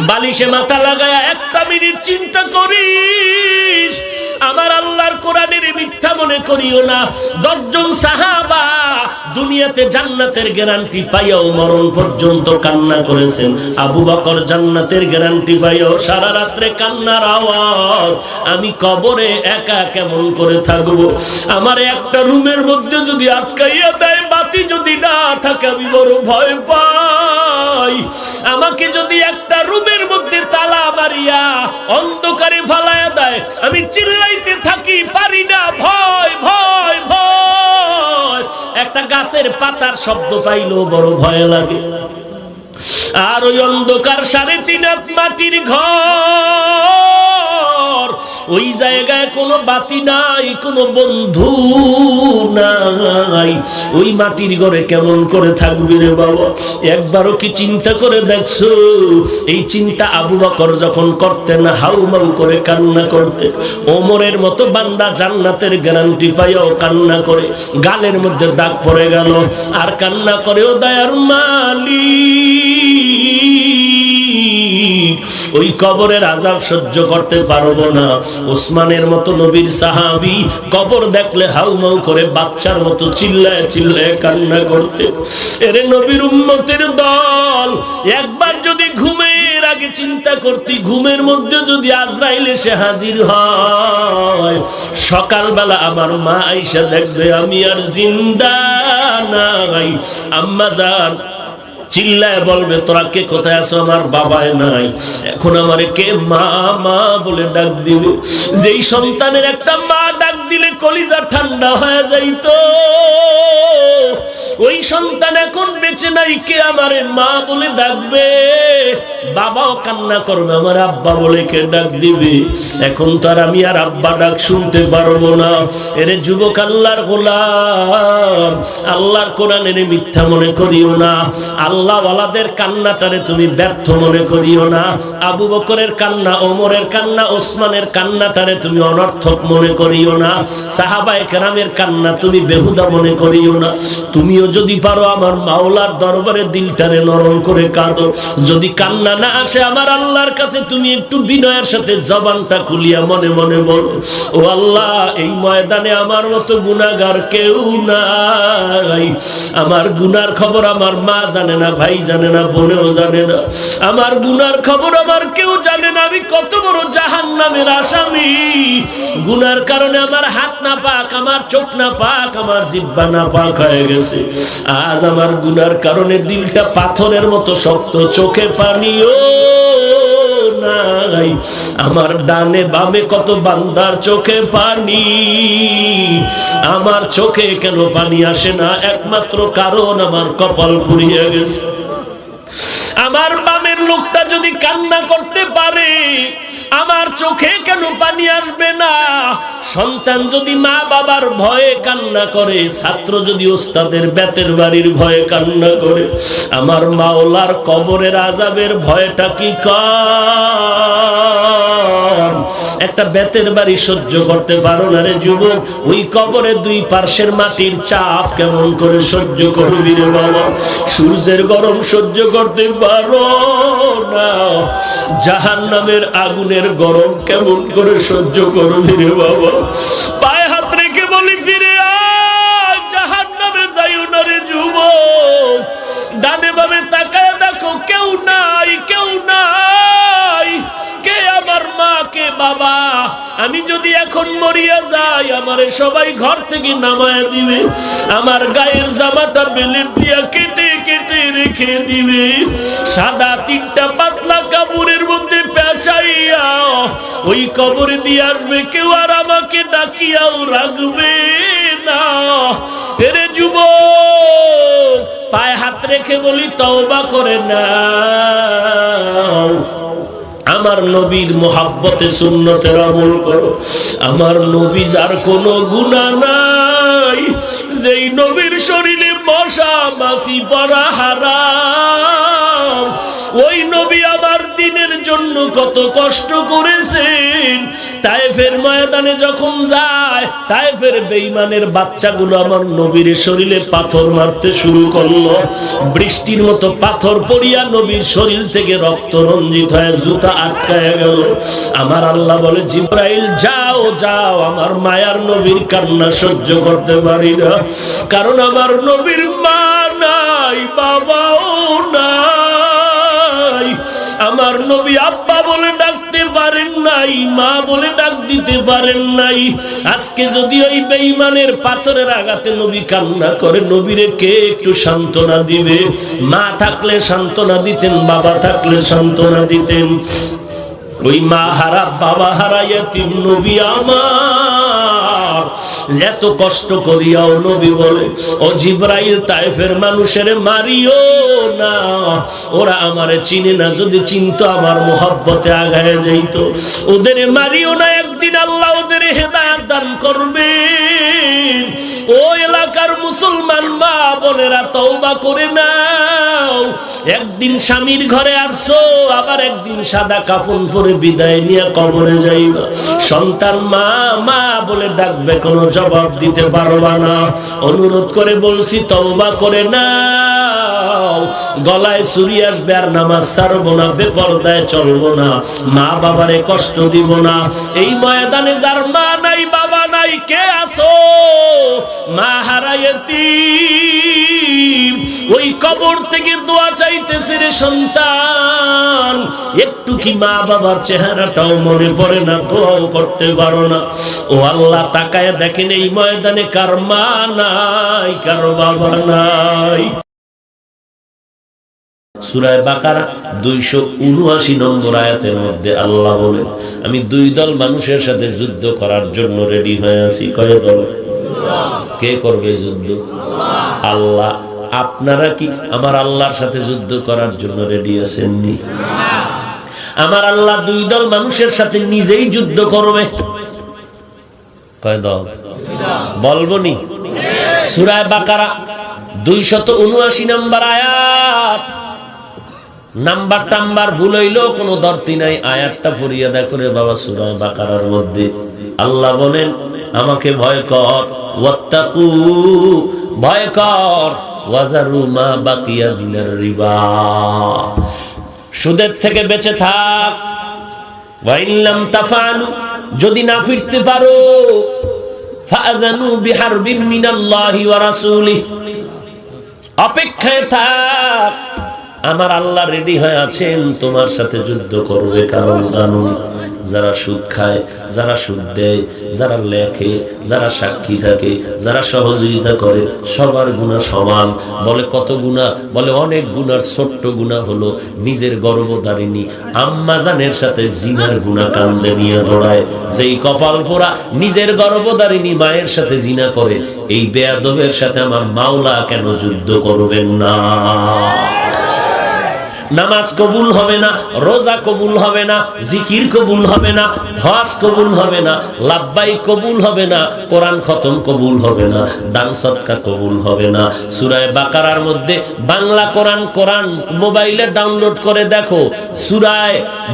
বালিশে মাথা লাগায়া একটা মিনিট চিন্তা করিস, আমার আল্লাহর কোরআনের মিথ্যা মনে করিও না। 10 জন সাহাবা দুনিয়াতে জান্নাতের গ্যারান্টি পাইয়াও মরণ পর্যন্ত কান্না করেছেন। আবু বকর জান্নাতের গ্যারান্টি পাইয়াও সারা রাত্রে কান্নার আওয়াজ। আমি কবরে একা কেমন করে থাকবো? আমার একটা রুমের মধ্যে যদি আটকাইয়া দেয়, বাতি যদি না থাকে, আমি বড় ভয় পাই। আমাকে যদি একটা রুমের মধ্যে তালা মারিয়া অন্ধকারে ফালায়া দেয়, আমি চিল্লাইতে থাকি, পারি না, ভয় ভয় ভয়। একটা গাছের পাতার শব্দ পাইলেও বড় ভয় লাগে। আর ওই অন্ধকার 3.5 হাত মাটির ঘর, ওই জায়গায় কোনো বাতি নাই, কোনো বন্ধু নাই। ওই মাটির ঘরে কেমন করে থাকবি রে বাবা? একবারও কি চিন্তা করে দেখছো? এই চিন্তা আবু বকর যখন করতেন, হাউমাউ করে কান্না করতেন। ওমরের মতো বান্দা জান্নাতের গ্যারান্টি পাইয়াও কান্না করে, গালের মধ্যে দাগ পড়ে গেল, আর কান্না করেও দয়ার মালিক, ওই কবরের আযাব সহ্য করতে পারবো না। ওসমানের মতো নবীর সাহাবী কবর দেখলে হাউমাউ করে বাচ্চার মতো চিল্লায় চিল্লায় কান্না করতে। এরে নবীর উম্মতের দল, একবার যদি ঘুমের আগে চিন্তা করতি, ঘুমের মধ্যে যদি আজরাইল এসে হাজির হয়, সকালবেলা আমার মা আয়েশা দেখবে আমি আর জিন্দা নাই। আম্মা জান চিল্লায় বলবে, তোরা কে কোথায় আছো? আমার বাবাই নাই। এখন আমারে কে মা মা বলে ডাক দিবে? যেই সন্তানের একটা মা ডাক দিলে কলিজা ঠান্ডা হয়ে যাইতো, ওই সন্তান এখন বেঁচে নাই, কে আমারে মা বলে ডাকবে? বাবাও কান্না করবে, আমার আব্বা বলে কে ডাক দিবে? এখন তো আর আমি আর আব্বা ডাক শুনতে পারবো না। এরে যুবক, আল্লাহর গোলাম, আল্লাহর কোরআনের মিথ্যা মনে করিও না। আল্লাহ ওয়ালাদের কান্নাটারে তুমি ব্যর্থ মনে করিও না। আবু বকরের কান্না, ওমরের কান্না, ওসমানের কান্নাটারে তুমি অনর্থক মনে করিও না। সাহাবায়ে কেরামের কান্না তুমি বেহুদা মনে করিও না। তুমিও যদি পারো আমার মাওলার দরবারে দিলটারে নরম করে কাঁদো। যদি কান্না না আসে, আমার আল্লাহর কাছে তুমি একটু বিনয়ের সাথে জবানটা খুলিয়া মনে মনে বলো, ও আল্লাহ, এই ময়দানে আমার মতো গুনাহগার কেউ নাই। আমার গুনার খবর আমার মা জানে না, ভাই জানে না, বোনেও জানে না। আমার গুনার খবর আমার কেউ জানে না। আমি কত বড় জাহান্নামের আসামি। গুনার কারণে আমার হাত না পাক, আমার চোখ না পাক, আমার জিহ্বা না পাক হয়ে গেছে। আজ আমার গুনার কারণে দিলটা পাথরের মতো শক্ত, চোখে পানিও নাই। আমার ডানে বামে কত বান্দার চোখে পানি, আমার চোখে কেন পানি আসে না? একমাত্র কারণ আমার কপাল পুড়িয়ে গেছে। আমার বামের লোকটা যদি কান্না করতে পারে, আমার চোখে কেন পানি আসবে না? সন্তান যদি মা বাবার ভয়ে কান্না করে, ছাত্র যদি ওস্তাদের বেতের বাড়ির ভয়ে কান্না করে, আমার মাওলার কবরের আযাবের ভয়টা কি কম? একটা বেতের বাড়ি সহ্য করতে পারো না রে যুবক, ওই কবরের 2 পার্শ্বের মাটির চাপ কেমন করে সহ্য করবি রে বাবা? সূর্যের গরম সহ্য করতে পারো না, জাহান্নামের আগুনের গরম কেমন করে সহ্য করবি রে বাবা? পায়ে হাত রেখে বলি, ফিরে আয়, জাহান্নামে যাইও না রে যুবক। ডানে বামে তাকায় দেখো, কেউ নাই, কেউ নাই। কে আমার মা, কে বাবা? আমি যদি এখন মরিয়া যাই, আমারে সবাই ঘর থেকে নামায় দিবে, আমার গায়ের জামাটা বেলেট দিয়া কেটে কেটে রেখে দিবে, সাদা 3টা পাতলা কাপড়ের মধ্যে পেঁচাইয়া ওই কবরে দিয়ে আসবে। কেউ আর আমাকে ডাকিয়াও রাখবে না। এরে যুবক, পায়ে হাত রেখে বলি, তওবা করে নাও। আমার নবীর মোহাব্বতে সুন্নতের আমল করো। আমার নবী যার কোনো গুনাহ নাই, যেই নবীর শরীরে মশা মাছি পড়া হারাম, ওই নবী আমার দিনের জন্য কত কষ্ট করেছেন। তায়েফের ময়দানে যখন যায়, তায়েফের বেঈমানের বাচ্চাগুলো আমার নবীর শরীরে পাথর মারতে শুরু করলো। বৃষ্টির মতো পাথর পড়িয়া নবীর শরীর থেকে রক্ত রঞ্জিত হয়ে জুতা আটকায় গেল। আমার আল্লাহ বলে, জিব্রাইল যাও যাও, আমার মায়ার নবীর কান্না সহ্য করতে পারি না। কারণ আমার নবীর মা নাই, বাবাও নাই। আমার নবী আব্বা বলে ডাকতে পারেন নাই, মা বলে ডাক দিতে পারেন নাই। আজকে যদি ওই বেঈমানের পাথরের আঘাতে নবী কান্না করে, নবীরে কে একটু সান্ত্বনা দিবে? মা থাকলে সান্ত্বনা দিতেন, বাবা থাকলে সান্ত্বনা দিতেন। ওই মা হারা বাবা হারা ইয়াতীম নবী আমার এত কষ্ট করিয়াও নবী বলে, ও জিব্রাইল, তায়েফের মানুষের মারিও না, ওরা আমারে চিনে না। যদি চিনতো আমার মোহাব্বতে আগায় যাইতো। ওদের মারিও না, একদিন আল্লাহ ওদের হেদায়েত দান করবে। ও এলাকার মুসলমান মা বোনেরা, তওবা করে নাও। একদিন স্বামীর ঘরে আসছো, আবার একদিন সাদা কাফন পরে বিদায় নিয়ে কবরে যাইবা। সন্তান মা মা বলে ডাকবে, কোনো জবাব দিতে পারবা না। অনুরোধ করে বলছি, তওবা করে নাও। গলায় ছুরি আসবে আর নামাজ ছাড়বো না, বেপরদায় চলবো না, মা বাবারে কষ্ট দিব না। এই ময়দানে যার মা নাই বাবা নাই, কে আসো? মা হারাইতি ওই কবর থেকে দোয়া চাইতেছে রে সন্তান। একটু কি মা বাবার চেহারাটাও মনে পড়ে না? দোয়াও করতে পারো না। ও আল্লাহ, তাকায় দেখেন এই ময়দানে কার মা নাই, কার বাবা নাই। সূরা বাকারা 279 নম্বর আয়াতের মধ্যে আল্লাহ বলেন, আমি দুই দল মানুষের সাথে যুদ্ধ করার জন্য রেডি হয়ে আছি। কয় দল? কে করবে যুদ্ধ? আল্লাহ। আপনারা কি আমার আল্লাহর সাথে যুদ্ধ করার জন্য রেডি আছেননি? আমার আল্লাহ দুই দল মানুষের সাথে নিজেই যুদ্ধ করবে। কয় দল? বলবো নি? সূরা বাকারা 279 নম্বর আয়াত। নাম্বার টাম্বার ভুল হইলো কোনো দরতি নাই, আয়াতটা পড়িয়া দেখো রে বাবা। সূরা বাকারার মধ্যে আল্লাহ বলেন, আমাকে ভয় কর, ওয়াত্তাকু, ভয় কর, ওয়াজারু মা বাকিয়া মিনার রিবা, সুদের থেকে বেঁচে থাক। ওয়া ইল্লাম তাফআলু, যদি না ফিরতে পারো, ফাআযানু বিহারবিন মিনাল্লাহি ওয়া রাসূলিহি, অপেক্ষায় থাক। আমার আল্লাহ রেডি হয়ে আছেন, তোমার সাথে যুদ্ধ করবে। কারণ জানো, যারা সুদ খায়, যারা সুদ দেয়, যারা লেখে, যারা সাক্ষী থাকে, যারা সহযোগিতা করে, সবার গুনাহ সমান। বলে কত গুনাহ? বলে অনেক গুনার ছোট্ট গুনাহ হলো নিজের গর্ভধারিণী আম্মা জানের সাথে জিনার গুনাহ কান্দে নিয়ে দৌড়ায়। যেই কপাল পোড়া নিজের গর্ভধারিণী মায়ের সাথে জিনা করে, এই বেয়াদবের সাথে আমার মাওলা কেন যুদ্ধ করবেন না? নামাজ কবুল হবে না, রোজা কবুল হবে না, জিকির কবুল হবে না, হজ কবুল হবে না, লাব্বাইক কবুল হবে না, কোরআন খতম কবুল হবে না, দান সদকা কবুল হবে না। সূরা বাকারার মধ্যে বাংলা কোরআন মোবাইলে ডাউনলোড করে দেখো। সূরা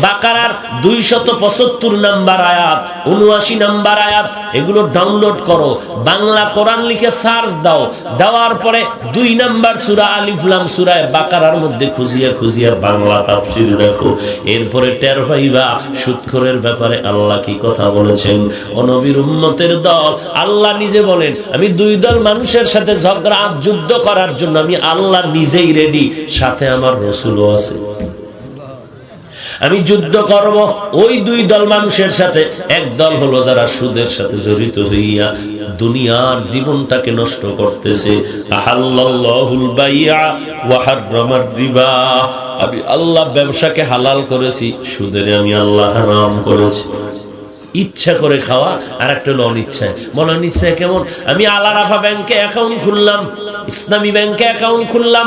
বাকারার 275 নাম্বার আয়াত, 79 নাম্বার আয়াত, এগুলো ডাউনলোড করো। বাংলা কোরআন লিখে সার্চ দাও, দেওয়ার পরে 2 নাম্বার সূরা আলিফ লাম সূরা বাকারার মধ্যে খুঁজিয়া বাংলা তাফসীর দেখো। এরপরে টের পাইবা সুদখোরের ব্যাপারে আল্লাহ কি কথা বলেছেন। ও নবীর উম্মতের দল, আল্লাহ নিজে বলেন, আমি দুই দল মানুষের সাথে ঝগড়া যুদ্ধ করার জন্য আমি আল্লাহ নিজেই রেডি, সাথে আমার রাসূলও আছে। আমি যুদ্ধ করব ওই দুই দল মানুষের সাথে। এক দল হলো যারা সুদের সাথে জড়িত হইয়া দুনিয়ার জীবনটাকে নষ্ট করতেছে। আহাল্লাল্লাহুল বাইআ ওয়া হাররামার রিবা, আমি আল্লাহ ব্যবসাকে হালাল করেছি, সুদের আমি আল্লাহ হারাম করেছি। ইচ্ছা করে খাওয়া আর একটা হলো অনিচ্ছায়। বলেন ইচ্ছায় কেমন? আমি আল আরাফা ব্যাংকে অ্যাকাউন্ট খুললাম, ইসলামী ব্যাংকে অ্যাকাউন্ট খুললাম,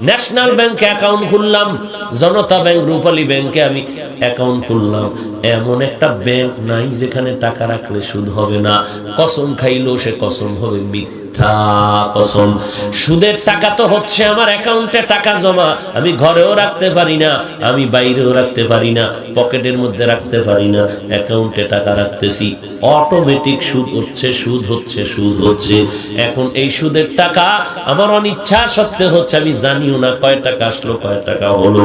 ন্যাশনাল ব্যাংকে অ্যাকাউন্ট খুললাম, জনতা ব্যাংক, রূপালী ব্যাংকে আমি অ্যাকাউন্ট খুললাম। এমন একটা ব্যাংক নাই যেখানে টাকা রাখলে সুদ হবে না। কসম খাইলেও সে কসম হবে মিথ্যা। মিথ্যা কসম। সুদের টাকা তো হচ্ছে আমার অ্যাকাউন্টে টাকা জমা, আমি ঘরেও রাখতে পারি না, আমি বাইরেও রাখতে পারি না, পকেটের মধ্যে রাখতে পারি না, অ্যাকাউন্টে টাকা রাখতেছি, অটোমেটিক সুদ হচ্ছে, সুদ হচ্ছে, সুদ হচ্ছে। এখন এই সুদের টাকা আমার অনিচ্ছা সত্ত্বে হচ্ছে, আমি জানিও না কয় টাকা আসলো, কয় টাকা হলো।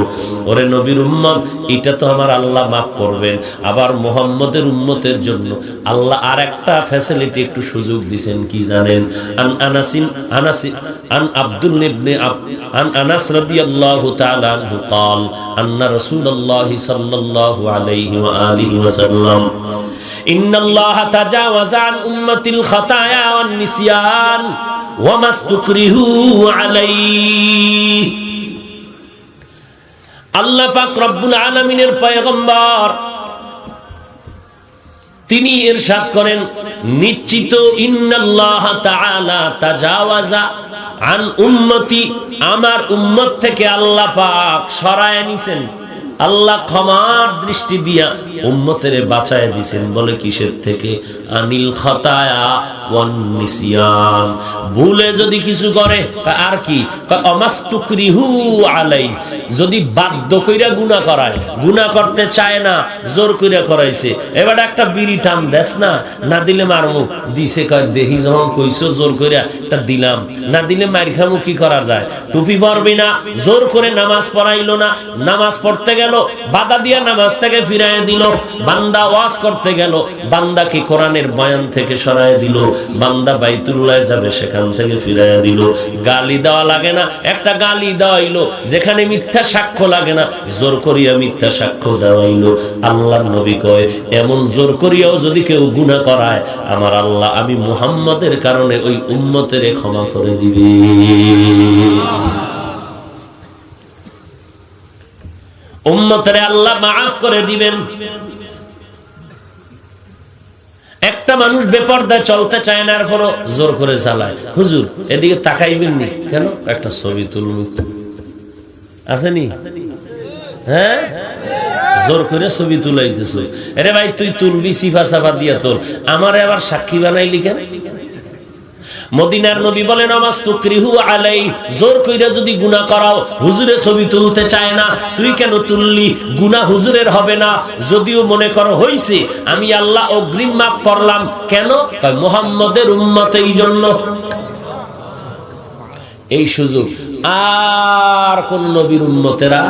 ওরে নবীর উম্মত, এটা তো আমার আল্লাহ মাফ করবেন। আবার মুহাম্মদের উম্মতের জন্য আল্লাহ আর একটা ফ্যাসিলিটি, একটু সুযোগ দিবেন, কি জানেন? আন আব্দুল ইবনে আন আনাস রাদিয়াল্লাহু তাআলা আনহু قال أن رسول الله صلى الله عليه وآله وسلم إن الله تجاوز عن أمة الخطايا والنسيان وما استكرهوا عليه। আল্লাহ পাক রব্বুল আলামিনের পয়গম্বর তিনি ইরশাদ করেন, নিশ্চিত ইন্নাল্লাহ তাআলা তাজাওয়াজা আন উম্মতি, আমার উম্মত থেকে আল্লাহ পাক সরায় নিছেন। আল্লাহ ক্ষমার দৃষ্টি দিয়া উম্মতের বাঁচায় দিয়েছেন। বলে কিসের থেকে? আনিল খাতায়া ওয়ান নিসিয়ান, ভুলে যদি কিছু করে। আর কি? অমাস্তুকরিহু আলাই, যদি বাধ্য কইরা গুনাহ করায়, গুনাহ করতে চায় না, জোর কইরা করাইছে, এবার একটা বিড়ি টান দেস না, না দিলে মারমু, দিছে কয় দেহি যখন কইছো জোর কইরা একটা দিলাম, না দিলে মার খামু, কি করা যায়? টুপি পরবি না, জোর করে নামাজ পড়াইলো না, নামাজ পড়তে গেল, বাধা দিয়া নামাজ থেকে ফিরায় দিল। বান্দা ওয়াজ করতে গেল, বান্দাকে কোরআনের বয়ান থেকে সরায় দিল। বান্দা বাইতুল্লাহ যাবে, সেখান থেকে ফিরায় দিল। গালি দেওয়া লাগে না, একটা গালি দেওয়াইলো। যেখানে মিথ্যা সাক্ষ্য লাগে না, জোর করিয়া মিথ্যা সাক্ষ্য দেওয়াইলো। আল্লাহর নবী কয়, এমন জোর করিয়াও যদি কেউ গুনাহ করায়, আমার আল্লাহ আমি মুহাম্মদের কারণে ওই উম্মতের ক্ষমা করে দিবে। উম্মতের আল্লাহ মাফ করে দিবেন। একটা মানুষ বেপরদায় চলতে চায় না, এরপরও জোর করে চালায়। হুজুর এদিকে তাকাইবেন নি কেন? একটা ছবি তুলুন, আসেনি? হ্যাঁ, জোর করে ছবি তুলাইতেছ। আরে ভাই তুই তুলবি, সিফা সাফা দিয়া তোল, আমারে আবার সাক্ষী বানাইলি কেন? মদিনার নবী বলেন, অমাস্তুকরিহু আলাই, জোর কইরা যদি গুনাহ করাও, হুজুরে ছবি তুলতে চায় না, তুই কেন তুললি? গুনাহ হুজুরের হবে না, যদিও মনে করো হইছে, আমি আল্লাহ অগ্রিম মাফ করলাম। কেন? মুহাম্মদের উম্মত, এই জন্য। এই সুযোগ আর কোন নবীর উম্মতেরা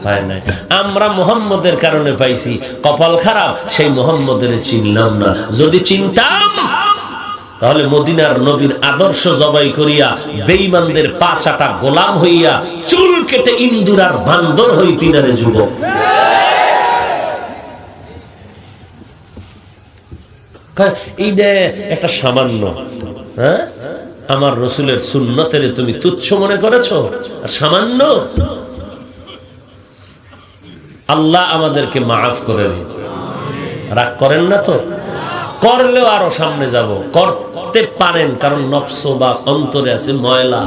পায় নাই, আমরা মুহাম্মদের কারণে পাইছি। কপাল খারাপ, সেই মুহাম্মদের চিনলাম না। যদি চিনতাম, তাহলে মদিনার নবীর আদর্শ জবাই করিয়া বেঈমানদের পা চাটা গোলাম হইয়া চুল কেটে ইন্দুর আর বান্দর হইতি না রে যুবক। এই যে একটা সামান্য, হ্যাঁ, আমার রসুলের সুন্নতের তুমি তুচ্ছ মনে করেছো, আর সামান্য। আল্লাহ আমাদেরকে মাফ করে দিন। রাগ করেন না তো? করলেও আরো সামনে যাব, করতে পারেন, কারণ নফস বা অন্তরে আছে ময়লা।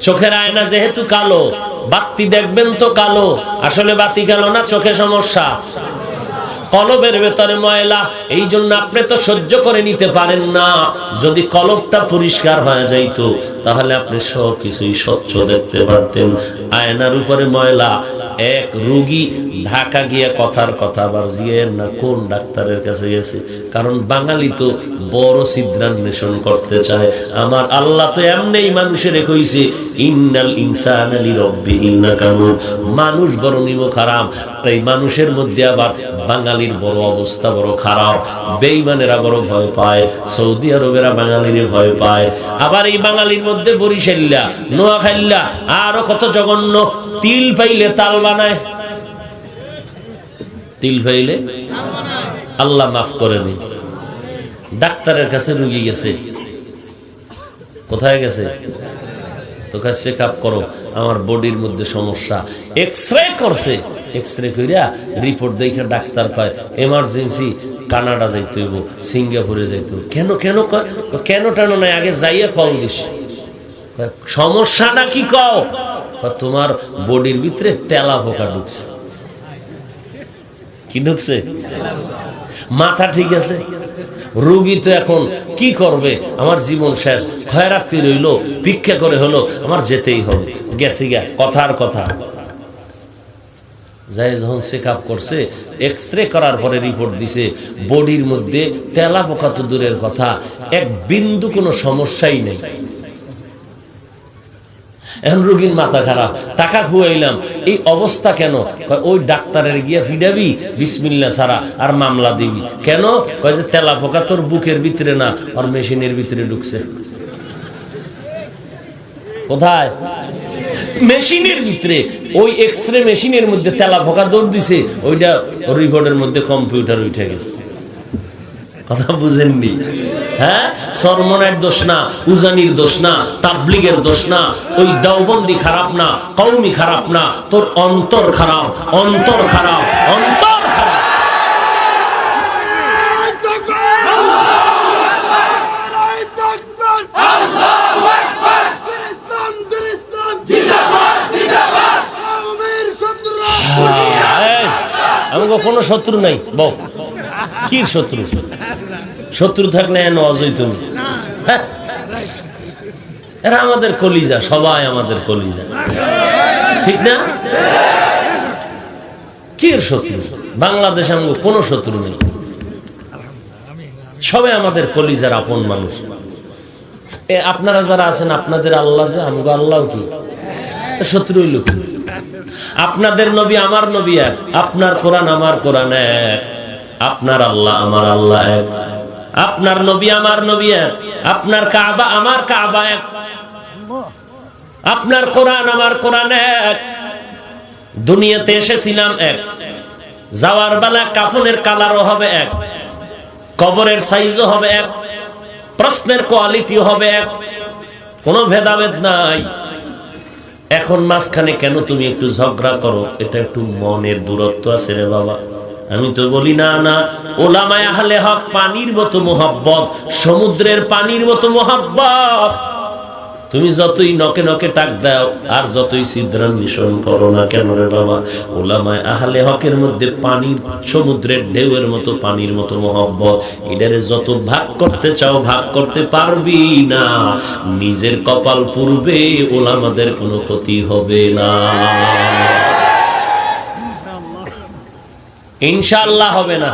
চোখের আয়না যেহেতু কালো, বাতি দেখবেন তো কালো, আসলে বাতি কালো না, চোখে সমস্যা, কলবের ভেতরে ময়লা। এই জন্য আপনি তো সহ্য করে নিতে পারেন না। যদি কলবটা পরিষ্কার হয়ে যাইতো, তাহলে আপনি সব কিছুই স্বচ্ছ দেখতে পারতেন। আয়নার উপরে ময়লা। এক রোগী ঢাকা গিয়ে কথার কথা আবার জিয়ের না কোন ডাক্তারের কাছে গেছে, কারণ বাঙালি তো বড় ছিদ্রান্বেষণ করতে চায়। আমার আল্লাহ তো এমনি মানুষের কইছে, ইন্নাল ইনসানা লিরাব্বিহি লাকানুদ, মানুষ বড় নিমক হারাম। এই মানুষের মধ্যে আবার বাঙালির বড় অবস্থা বড় খারাপ। বেঈমানেরা বড় ভয় পায়, সৌদি আরবেরা বাঙালির ভয় পায়। আবার এই বাঙালির মধ্যে বরিশাল্লা, নোয়াখাইল্লা, আরো কত জঘন্য। তিল পাইলে তাল বানায়, তিল পাইলে আল্লাহ মাফ করে দিন। ডাক্তারের কাছে রুগী গেছে, কোথায় গেছে? তো কাছে চেক আপ করো, আমার বডির মধ্যে সমস্যা। এক্সরে করছে, এক্সরে কইরা রিপোর্ট দেখে ডাক্তার কয় এমার্জেন্সি কানাডা যাইতে হইব, সিঙ্গাপুরে যাইতে হইব। কেন কেন কেন টানো নাই, আগে যাইয়া কল দিস। সমস্যাটা কি কও? তোমার বডির ভিতরে তেলা পোকা ঢুকছে। কি ঢুকছে? মাথা ঠিক আছে, রোগী তো এখন কি করবে, আমার জীবন শেষ, খয়রাতি রইল, ভিক্ষা করে হলো আমার যেতেই হবে, গেছে গা কথার কথা। যাই যখন চেক আপ করছে, এক্সরে করার পরে রিপোর্ট দিছে বডির মধ্যে তেলা পোকা তো দূরের কথা, এক বিন্দু কোনো সমস্যাই নেই। এখন রোগীর মাথা খারাপ, টাকা খুয়াইলাম, এই অবস্থা কেন? ওই ডাক্তারের গিয়া ফিডাবি বিসমিল্লাহ ছাড়া আর মামলা দিবি কেন? কয় যে তেলা পোকা তোর বুকের ভিতরে না, আর মেশিনের ভিতরে ঢুকছে। কোথায়? মেশিনের ভিতরে। ওই এক্সরে মেশিনের মধ্যে তেলা পোকা দৌড় দিছে, ওইটা রিপোর্টের মধ্যে কম্পিউটার উঠে গেছে। কথা বুঝেননি? হ্যাঁ, সরমনের দোষ না, উজানির দোষ না, তাবলিগের দোষ না, ওই দেওবন্দি খারাপ না, কওমি খারাপ না, তোর অন্তর খারাপ, অন্তর খারাপ, অন্তর খারাপ। আমাকে কোনো শত্রু নাই, বল কি শত্রু? শত্রু থাকলে অজয় তুমি। হ্যাঁ, এরা আমাদের কলিজা, সবাই আমাদের কলিজা, ঠিক না? কি শত্রু? বাংলাদেশে আমাকে কোনো শত্রু নেই, সবাই আমাদের কলিজার আপন মানুষ। আপনারা যারা আছেন, আপনাদের আল্লাহ যে, আমগো আল্লাহ কি শত্রু হইল কি? আপনাদের নবী আমার নবী এক, আপনার কোরআন আমার কোরআন এক, আপনার আল্লাহ আমার আল্লাহ এক, আপনার নবী আমার নবী এক, আপনার কাবা আমার কাবা এক, আপনার কোরআন আমার কোরআন এক। দুনিয়াতে এসেছিলাম এক, যাওয়ার বেলা কাফনের কালারও হবে এক, কবরের সাইজও হবে এক, প্রশ্নের কোয়ালিটি হবে এক, কোনো ভেদাভেদ নাই। এখন মাঝখানে কেন তুমি একটু ঝগড়া করো? এটা একটু মনের দূরত্ব আছে রে বাবা। আমি তো বলি না না, ওলামায়ে আহলে হক পানির মতো মোহাব্বত, সমুদ্রের পানির মতো মোহাব্বত। তুমি যতই নকে নকে টাক দাও আর যতই ছিদ্রান্বেষণ করো না কেন রে বাবা, ওলামায়ে আহলে হকের মধ্যে পানির সমুদ্রের ঢেউয়ের মতো পানির মতো মোহাব্বত। এটারে যত ভাগ করতে চাও ভাগ করতে পারবি না। নিজের কপাল পুড়বে, ওলামাদের কোনো ক্ষতি হবে না, ইনশাআল্লাহ হবে না।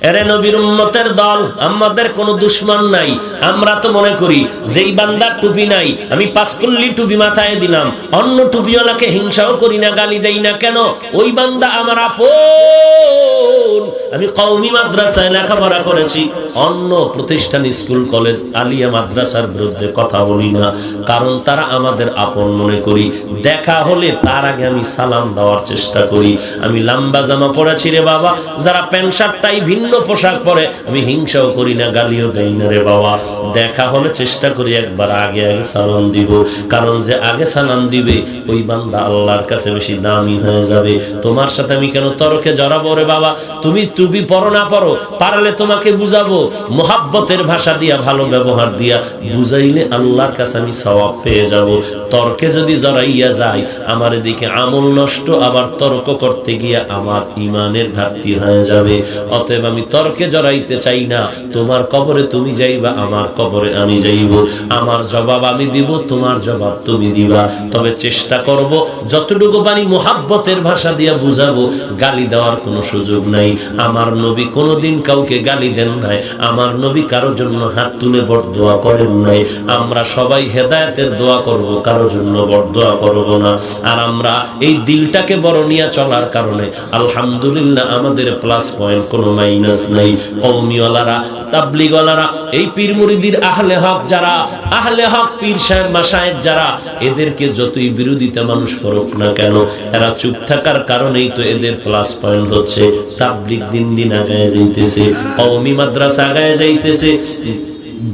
এরে নবীর উম্মতের দল, আমাদের কোনো দুশমন নাই। আমরা তো মনে করি যেই বান্দার টুপি নাই, আমি পাঁচকুল্লি টুপি মাথায় দিলাম, অন্য টুপিওয়ালাকে হিংসাও করি না, গালি দেই না কেন? ওই বান্দা আমার আপন। আমি কওমি মাদ্রাসায় লেখাপড়া করেছি, অন্য প্রতিষ্ঠান স্কুল কলেজ আলিয়া মাদ্রাসার বিরুদ্ধে কথা বলি না, কারণ তারা আমাদের আপন মনে করি। দেখা হলে তার আগে আমি সালাম দেওয়ার চেষ্টা করি। আমি লম্বা জামা পরেছি রে বাবা, যারা প্যান্ট শার্টটাই ভিন্ন পোশাক পরে, আমি হিংসাও করি না, গালিও দেই না রে বাবা। দেখা হলে চেষ্টা করি একবার আগে আগে সালাম দিব, কারণ যে আগে সালাম দিবে ওই বান্দা আল্লাহর কাছে বেশি দামি হয়ে যাবে। তোমার সাথে আমি কেন তর্কে জড়াবো রে বাবা? তুমি টুপি পরো না পরো, পারলে তোমাকে বুঝাবো, মোহাব্বতের ভাষা দিয়া, ভালো ব্যবহার দিয়া বুঝাইলে আল্লাহর কাছে আমি সওয়াব পেয়ে যাব। তর্কে যদি জড়াইয়া যাই, আমার এদিকে আমল নষ্ট, আবার তর্ক করতে গিয়ে আমার ঈমানের ঘাটতি হয়ে যাবে। অতএব আমি তর্কে জড়াইতে চাই না। তোমার কবরে তুমি যাইবা, আমার কবরে আমি যাইব, আমার জবাব আমি দিব, তোমার জবাব তুমি দিবা। তবে চেষ্টা করব যতটুকু পারি মোহাব্বতের ভাষা দিয়া বুঝাবো, গালি দেওয়ার কোনো সুযোগ নাই। আমার নবী কোনোদিন কাউকে গালি দেন নাই, আমার নবী কারোর জন্য হাত তুলে বরদোয়া করেন নাই। আমরা সবাই হেদায়েতের দোয়া করব, কারোর জন্য বরদোয়া করব না। আর আমরা এই দিলটাকে বড় নিয়ে চলার কারণে আলহামদুলিল্লাহ আমাদের প্লাস পয়েন্ট, কোনো মাইনাস নাই। কওমিওয়ালারা, তাবলীগওয়ালারা, এই পীর মুরিদির আহলে হক যারা, আহলে হক পীর সাহেব মাশায়েখ যারা, এদেরকে যতই বিরোধিতা মানুষ করুক না কেন, এরা চুপ থাকার কারণেই তো এদের প্লাস পয়েন্ট হচ্ছে। তাবলীগ দিন দিন আগায় যাইতেছে, কওমি মাদ্রাসা আগায় যাইতেছে,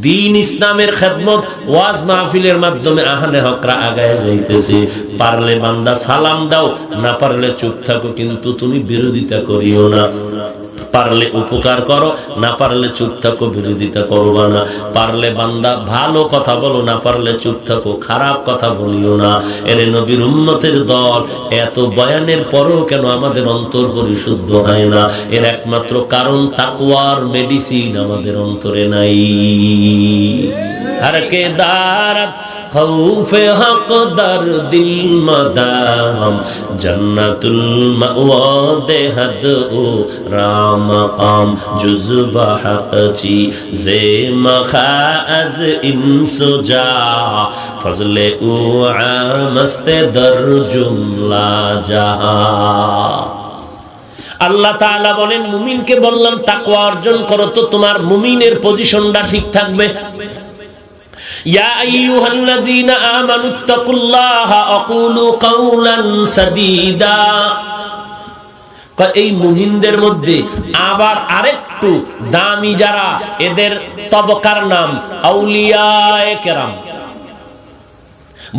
দ্বীন ইসলামের খেদমত ওয়াজ মাহফিলের মাধ্যমে আহলে হকরা আগায় যাইতেছে। পারলে বান্দা সালাম দাও, না পারলে চুপ থাকো, কিন্তু তুমি বিরোধিতা করিও না। পারলে উপকার করো, না পারলে চুপ থাকো, বিরোধিতা করবা না। পারলে বান্দা ভালো কথা বলো, না পারলে চুপ থাকো, খারাপ কথা বলিও না। এর নবীর উম্মতের দল, এত বয়ানের পরেও কেন আমাদের অন্তর পরিশুদ্ধ হয় না? এর একমাত্র কারণ তাকওয়ার মেডিসিন আমাদের অন্তরে নাই। হরকে দারাত খৌফে হক দর দিল মদাম জন্নতুল মাওয়া দেহদ ও রামকাম জুজবা হকচি জে মখাজ ইনসুজা ফজলে ও আমস্তে দর জুমলা জাহা। আল্লাহ তাআলা বলেন, মুমিনকে বললাম তাকওয়া অর্জন করো, তো তোমার মুমিনের পজিশনটা ঠিক থাকবে। ইয়া আইয়ুহাল্লাযীনা আমানুত্তাকুল্লাহা ওয়াকুলু কাওলান সাদীদা। এই মুমিনদের মধ্যে আবার আরেকটু দামি যারা, এদের তবকার নাম আউলিয়ায়ে কেরাম।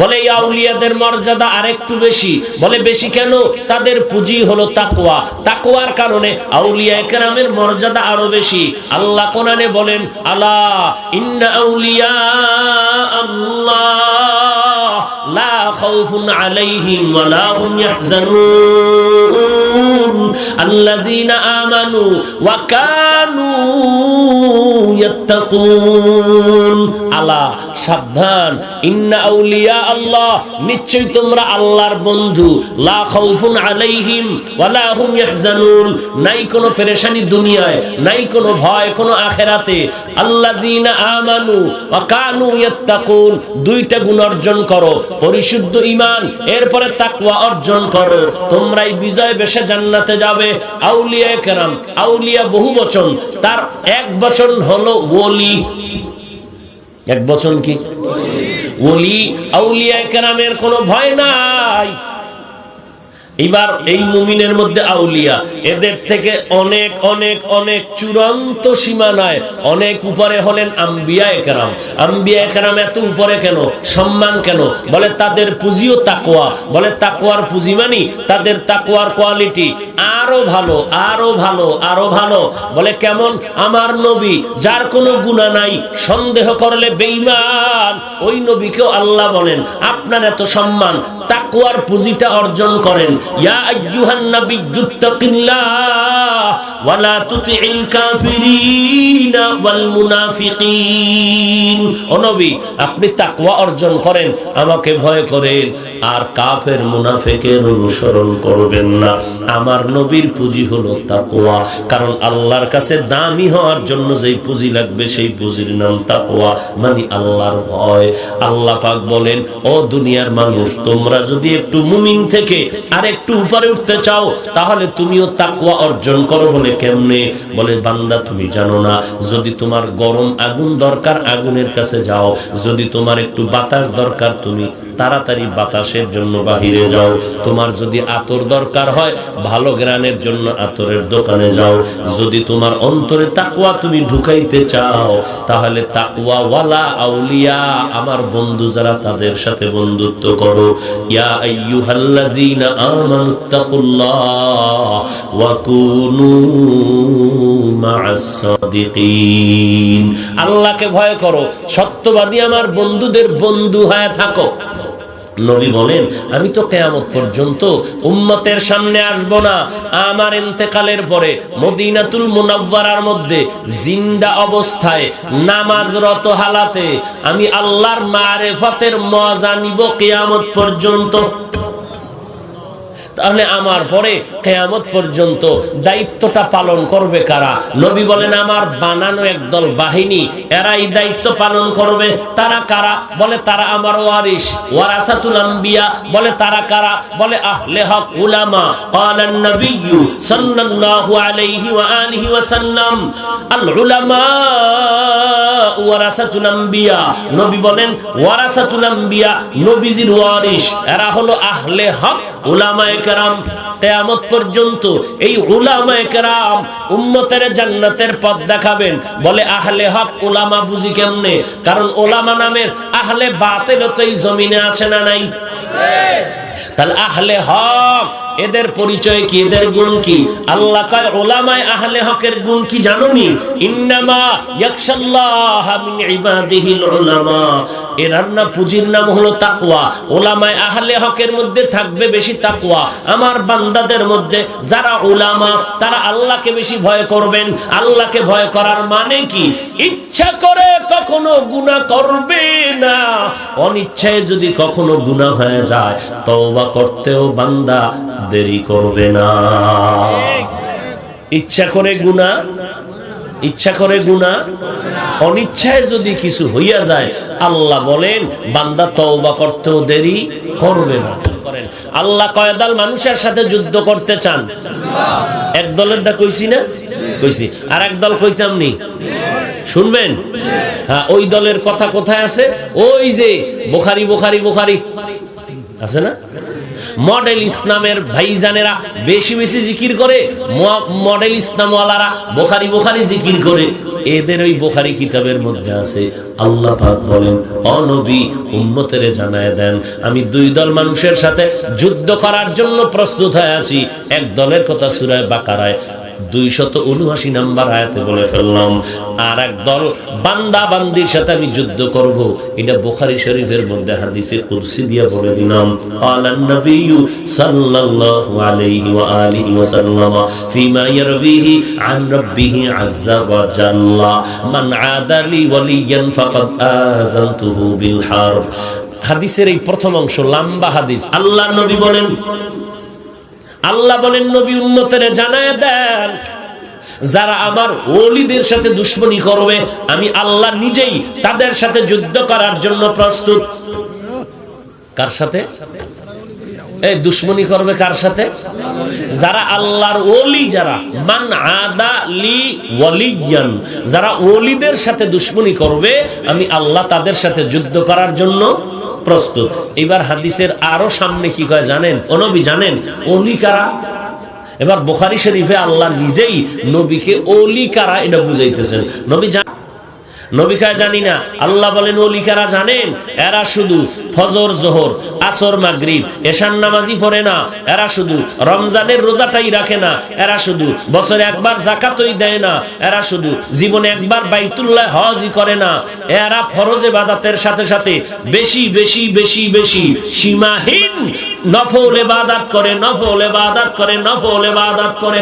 বলে এই আউলিয়াদের মর্যাদা আরেকটু বেশি। বলে বেশি কেন? তাদের পুঁজি হলো তাকওয়া। তাকওয়ার কারণে আউলিয়ায়ে কেরামের মর্যাদা আরো বেশি। আল্লাহ কোরআনে বলেন, আলা ইন্না আউলিয়া আল্লাহ লা খাউফুন আলাইহিম ওয়া লা হুম ইয়াহজানুন আল্লাযীনা আমানু ওয়া কানু ইয়াত্তাকুন। আলা সাবধান, ইন্না আউলিয়া আল্লাহ, নিশ্চয়ই তোমরা আল্লাহর বন্ধু। লা খাউফুন আলাইহিম ওয়া লা হুম ইয়াহজানুন, নাই কোনো পেরেশানি দুনিয়ায়, নাই কোনো ভয় কোনো আখিরাতে। আল্লাযীনা আমানু ওয়া কানু ইয়াত্তাকুন, দুইটা গুণ অর্জন করো, পরিশুদ্ধ ঈমান, এরপরে তাকওয়া অর্জন করো, তোমরাই বিজয় বেশে জান্নাতে যাবে। আউলিয়া কেরাম, আউলিয়া বহু বচন, তার এক বচন হলো ওলি। এক বচন কি? ওলি। আউলিয়া কেরামের কোনো ভয় নাই। এবার এই মুমিনের মধ্যে আউলিয়া, এদের থেকে অনেক অনেক অনেক চূড়ান্ত সীমানায় অনেক উপরে হলেন আম্বিয়ায়ে কেরাম। আম্বিয়ায়ে কেরাম এত উপরে কেন? সম্মান কেন? বলে তাদের পুঁজিও তাকওয়া। বলে তাকওয়ার পুঁজি মানি তাদের তাকওয়ার কোয়ালিটি আরো ভালো, আরো ভালো, আরো ভালো। বলে কেমন? আমার নবী যার কোনো গুনাহ নাই, সন্দেহ করলে বেঈমান, ওই নবীকেও আল্লাহ বলেন আপনার এত সম্মান, তাকওয়ার পুঁজিটা অর্জন করেন। ইয়া আইয়ুহান নাবিয়্যুত্তাকিল্লাহ ওয়া লা তুতিইল কাফিরিনা ওয়াল মুনাফিকিন। ও নবী, আপনি তাকওয়া অর্জন করেন, আমাকে ভয় করেন, আর কাফের মুনাফিকের অনুসরণ করবেন না। আমার নবীর পুঁজি হলো তাকওয়া। কারণ আল্লাহর কাছে দামি হওয়ার জন্য যেই পুঁজি লাগবে সেই পুঁজির নাম তাকওয়া, মানে আল্লাহর ভয়। আল্লাহ পাক বলেন, ও দুনিয়ার মানুষ, তোমরা যদি একটু মুমিন থেকে আর একটু উপরে উঠতে চাও, তাহলে তুমিও তাকওয়া অর্জন করো। বলে কেমনে? বলে বান্দা তুমি জানো না, যদি তোমার গরম আগুন দরকার, আগুনের কাছে যাও। যদি তোমার একটু বাতাস দরকার, তুমি তাড়াতাড়ি বাতাসের জন্য বাহিরে যাও। তোমার যদি আতর দরকার হয়, ভালো ঘ্রাণের জন্য আতরের দোকানে যাও। যদি তোমার অন্তরে তাকওয়া তুমি ঢুকাইতে চাও, তাহলে তাকওয়া ওয়ালা আউলিয়া, আমার বন্ধু যারা, তাদের সাথে বন্ধুত্ব করো। ইয়া আইয়ুহাল্লাযীনা আমানুত্তাকুল্লাহ ওয়া কুনু মা'আস সাদিকিন। আল্লাহকে ভয় করো, সত্যবাদী আমার বন্ধুদের বন্ধু হয়ে থাকো। নবী বলেন, আমি তো কিয়ামত পর্যন্ত উম্মতের সামনে আসব না। আমার ইন্তেকালের পরে মদিনাতুল মুনাওয়ারার মধ্যে জিন্দা অবস্থায় নামাজরত হালাতে আমি আল্লাহর মারিফতের মজা নিব কিয়ামত পর্যন্ত। তাহলে আমার পরে কিয়ামত পর্যন্ত দায়িত্বটা পালন করবে কারা? নবী বলেন, আমার বানানো একদল বাহিনী, এরাই দায়িত্ব পালন করবে। তারা কারা? বলে তারা আমার ওয়ারিস, ওয়ারাসাতুল আম্বিয়া। বলে তারা কারা? বলে আহলে হক, উলামা। ক্বালান নবিয়্যু সাল্লাল্লাহু আলাইহি ওয়া আলিহি ওয়া সাল্লাম, আল উলামা ওয়ারাসাতুল আম্বিয়া। নবী বলেন ওয়ারাসাতুল আম্বিয়া, নবীজির ওয়ারিস, এরা হলো আহলে হক, উলামায়ে কেরাম। কিয়ামত পর্যন্ত এই উলামায়ে কেরাম উম্মতের জান্নাতের পথ দেখাবেন। বলে আহলে হক উলামা বুঝি কেমনে? কারণ উলামা নামের আহলে বাতিল তো এই জমিনে আছে না নাই? তাহলে আহলে হক এদের পরিচয় কি, এদের গুণ কি? আল্লাহ কয় উলামায়ে আহলে হকের গুণ কি জানোনি? ইন্নামা ইয়াখশাল্লাহ মিন ইবাদিহিল উলামা। এর না পুঁজির নাম হলো তাকওয়া। উলামায়ে আহলে হকের মধ্যে থাকবে বেশি তাকওয়া। আমার বান্দাদের মধ্যে যারা উলামা তারা আল্লাহকে বেশি ভয় করবেন। আল্লাহকে ভয় করার মানে কি? ইচ্ছা করে কখনো গুনাহ করবে না, অনিচ্ছায় যদি কখনো গুনাহ হয়ে যায় তওবা করতেও বান্দা দেরি করবে না। ইচ্ছা করে গুনাহ, অনিচ্ছায় যদি কিছু হইয়া যায় আল্লাহ বলেন বান্দা তওবা করতেও দেরি করবে না। আল্লাহ কয়দল মানুষের সাথে যুদ্ধ করতে চান? এক দলেরটা কইছি না? কইছি। আর এক দল কইতাম নি? শুনবেন? হ্যাঁ, ওই দলের কথা কোথায় আছে? ওই যে বুখারী আছে না? মডেল ইসলামের ভাইজানেরা বেশি বেশি জিকির করে, মডেল ইসলামওয়ালারা বুখারী জিকির করে। এদের ওই বুখারী কিতাবের মধ্যে আছে আল্লাহ পাক বলেন, ও নবী উম্মতের জানায় দেন আমি দুই দল মানুষের সাথে যুদ্ধ করার জন্য প্রস্তুত হয়ে আছি। এক দলের কথা সূরা বাকারায় 279 নম্বর আয়াতে বলে ফেললাম, আর এক দল বান্দা বান্দির সাথে আমি যুদ্ধ করব। এটা বুখারী শরীফের মধ্যে হাদিসে কুরসি দিয়ে বলে দিলাম, আলান নবিয়্যু সাল্লাল্লাহু আলাইহি ওয়া আলিহি ওয়াসাল্লাম ফিমা ইয়ারবিহি আন রাব্বিহি আযজা ওয়া জাল্লা মান আদালি ওয়ালিয়ান ফাকাদ আযানতুহু বিল হারব। হাদিসের এই প্রথম অংশ লম্বা হাদিস। আল্লাহ নবী বলেন নবী উম্মতের জানায় দেন যারা আমার ওলিদের সাথে দুশমনী করবে আমি আল্লাহ নিজেই তাদের সাথে যুদ্ধ করার জন্য প্রস্তুত। কার সাথে এই দুশমনী করবে? কার সাথে? যারা আল্লাহর ওলি, যারা মান আদা লি ওয়ালিয়ান, যারা ওলিদের সাথে দুশমনী করবে আমি আল্লাহ তাদের সাথে যুদ্ধ করার জন্য প্রস্তুত। এবার হাদিসের আরো সামনে কি কয় জানেন? ও নবী জানেন ওলি কারা? এবার বুখারী শরীফে আল্লাহ নিজেই নবীকে ওলি কারা এটা বুঝাইতেছেন। নবী কয় জানি না। আল্লাহ বলেন ওলি কারা জানেন? এরা শুধু ফজর জোহর আসর মাগরিব এশার নামাজই পড়ে না, এরা শুধু রমজানের রোজাটাই রাখে না, এরা শুধু বছরে একবার যাকাতই দেয় না, এরা শুধু জীবনে একবার বাইতুল্লাহ হজই করে না, এরা ফরজ ইবাদতের সাথে সাথে বেশি বেশি বেশি বেশি সীমাহীন নফল ইবাদত করে।